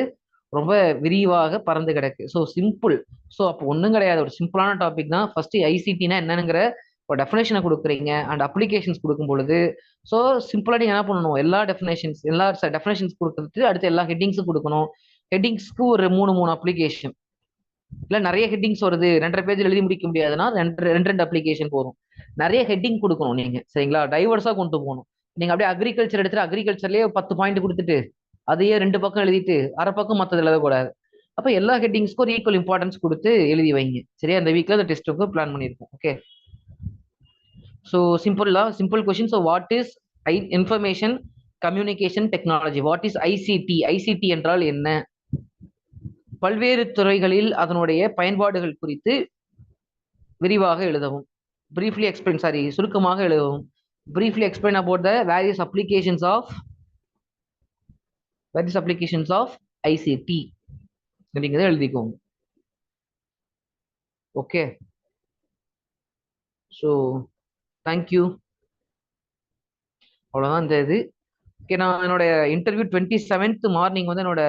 ரொம்ப விரிவாக பறந்து கிடக்கு. So simple. ஸோ அப்போ ஒன்றும் கிடையாது, ஒரு சிம்பிளான டாபிக் தான். ஃபர்ஸ்ட் ஐசிடினா என்னங்கிற ஒரு டெஃபினேஷனை கொடுக்குறீங்க அண்ட் அப்ளிகேஷன்ஸ் கொடுக்கும் பொழுது, ஸோ சிம்பிளா நீங்க என்ன பண்ணணும், எல்லா டெஃபினேஷன்ஸ் கொடுத்துட்டு அடுத்து எல்லா ஹெட்டிங்ஸும் கொடுக்கணும். ஹெட்டிங்ஸ்க்கு ஒரு மூணு அப்ளிகேஷன், இல்ல நிறைய ஹெட்டிங்ஸ் வருது 2.5 பேஜ் எழுதி முடிக்க முடியாதுன்னா ரெண்டு அப்ளிகேஷன் போதும். நிறைய ஹெட்டிங் கொடுக்கணும் நீங்க, சரிங்களா. டைவர்ஸா கொண்டு போகணும். நீங்க அப்படியே அக்ரிகல்ச்சர் எடுத்துட்டு அக்ரிகல்ச்சர்லயே 10 பாயிண்ட் கொடுத்துட்டு அதையே 2 பக்கம் எழுதிட்டு அரை பக்கம் மற்றது எழுதக்கூடாது. அப்ப எல்லா ஹெட்டிங்ஸ்க்கும் ஒரு ஈக்குவல் இம்பார்ட்டன்ஸ் கொடுத்து எழுதி வைங்க, சரியா. இந்த வீக்ல அந்த டெஸ்ட்டுக்கு பிளான் பண்ணியிருக்கோம். Okay, so simple question. So what is information communication technology, what is ICT, ICT என்றால் என்ன, பல்வேறு துறைகளில் அதனுடைய பயன்பாடுகள் குறித்து விரிவாக எழுதவும். சுருக்கமாக எழுதவும். briefly explain about the various applications of ICT அப்படிங்கிறத எழுதிக்கோங்க. Okay, so thank you. அவ்வளோதான் இந்த இது. ஓகே, நான் என்னோட இன்டர்வியூ 27th மார்னிங் வந்து என்னோட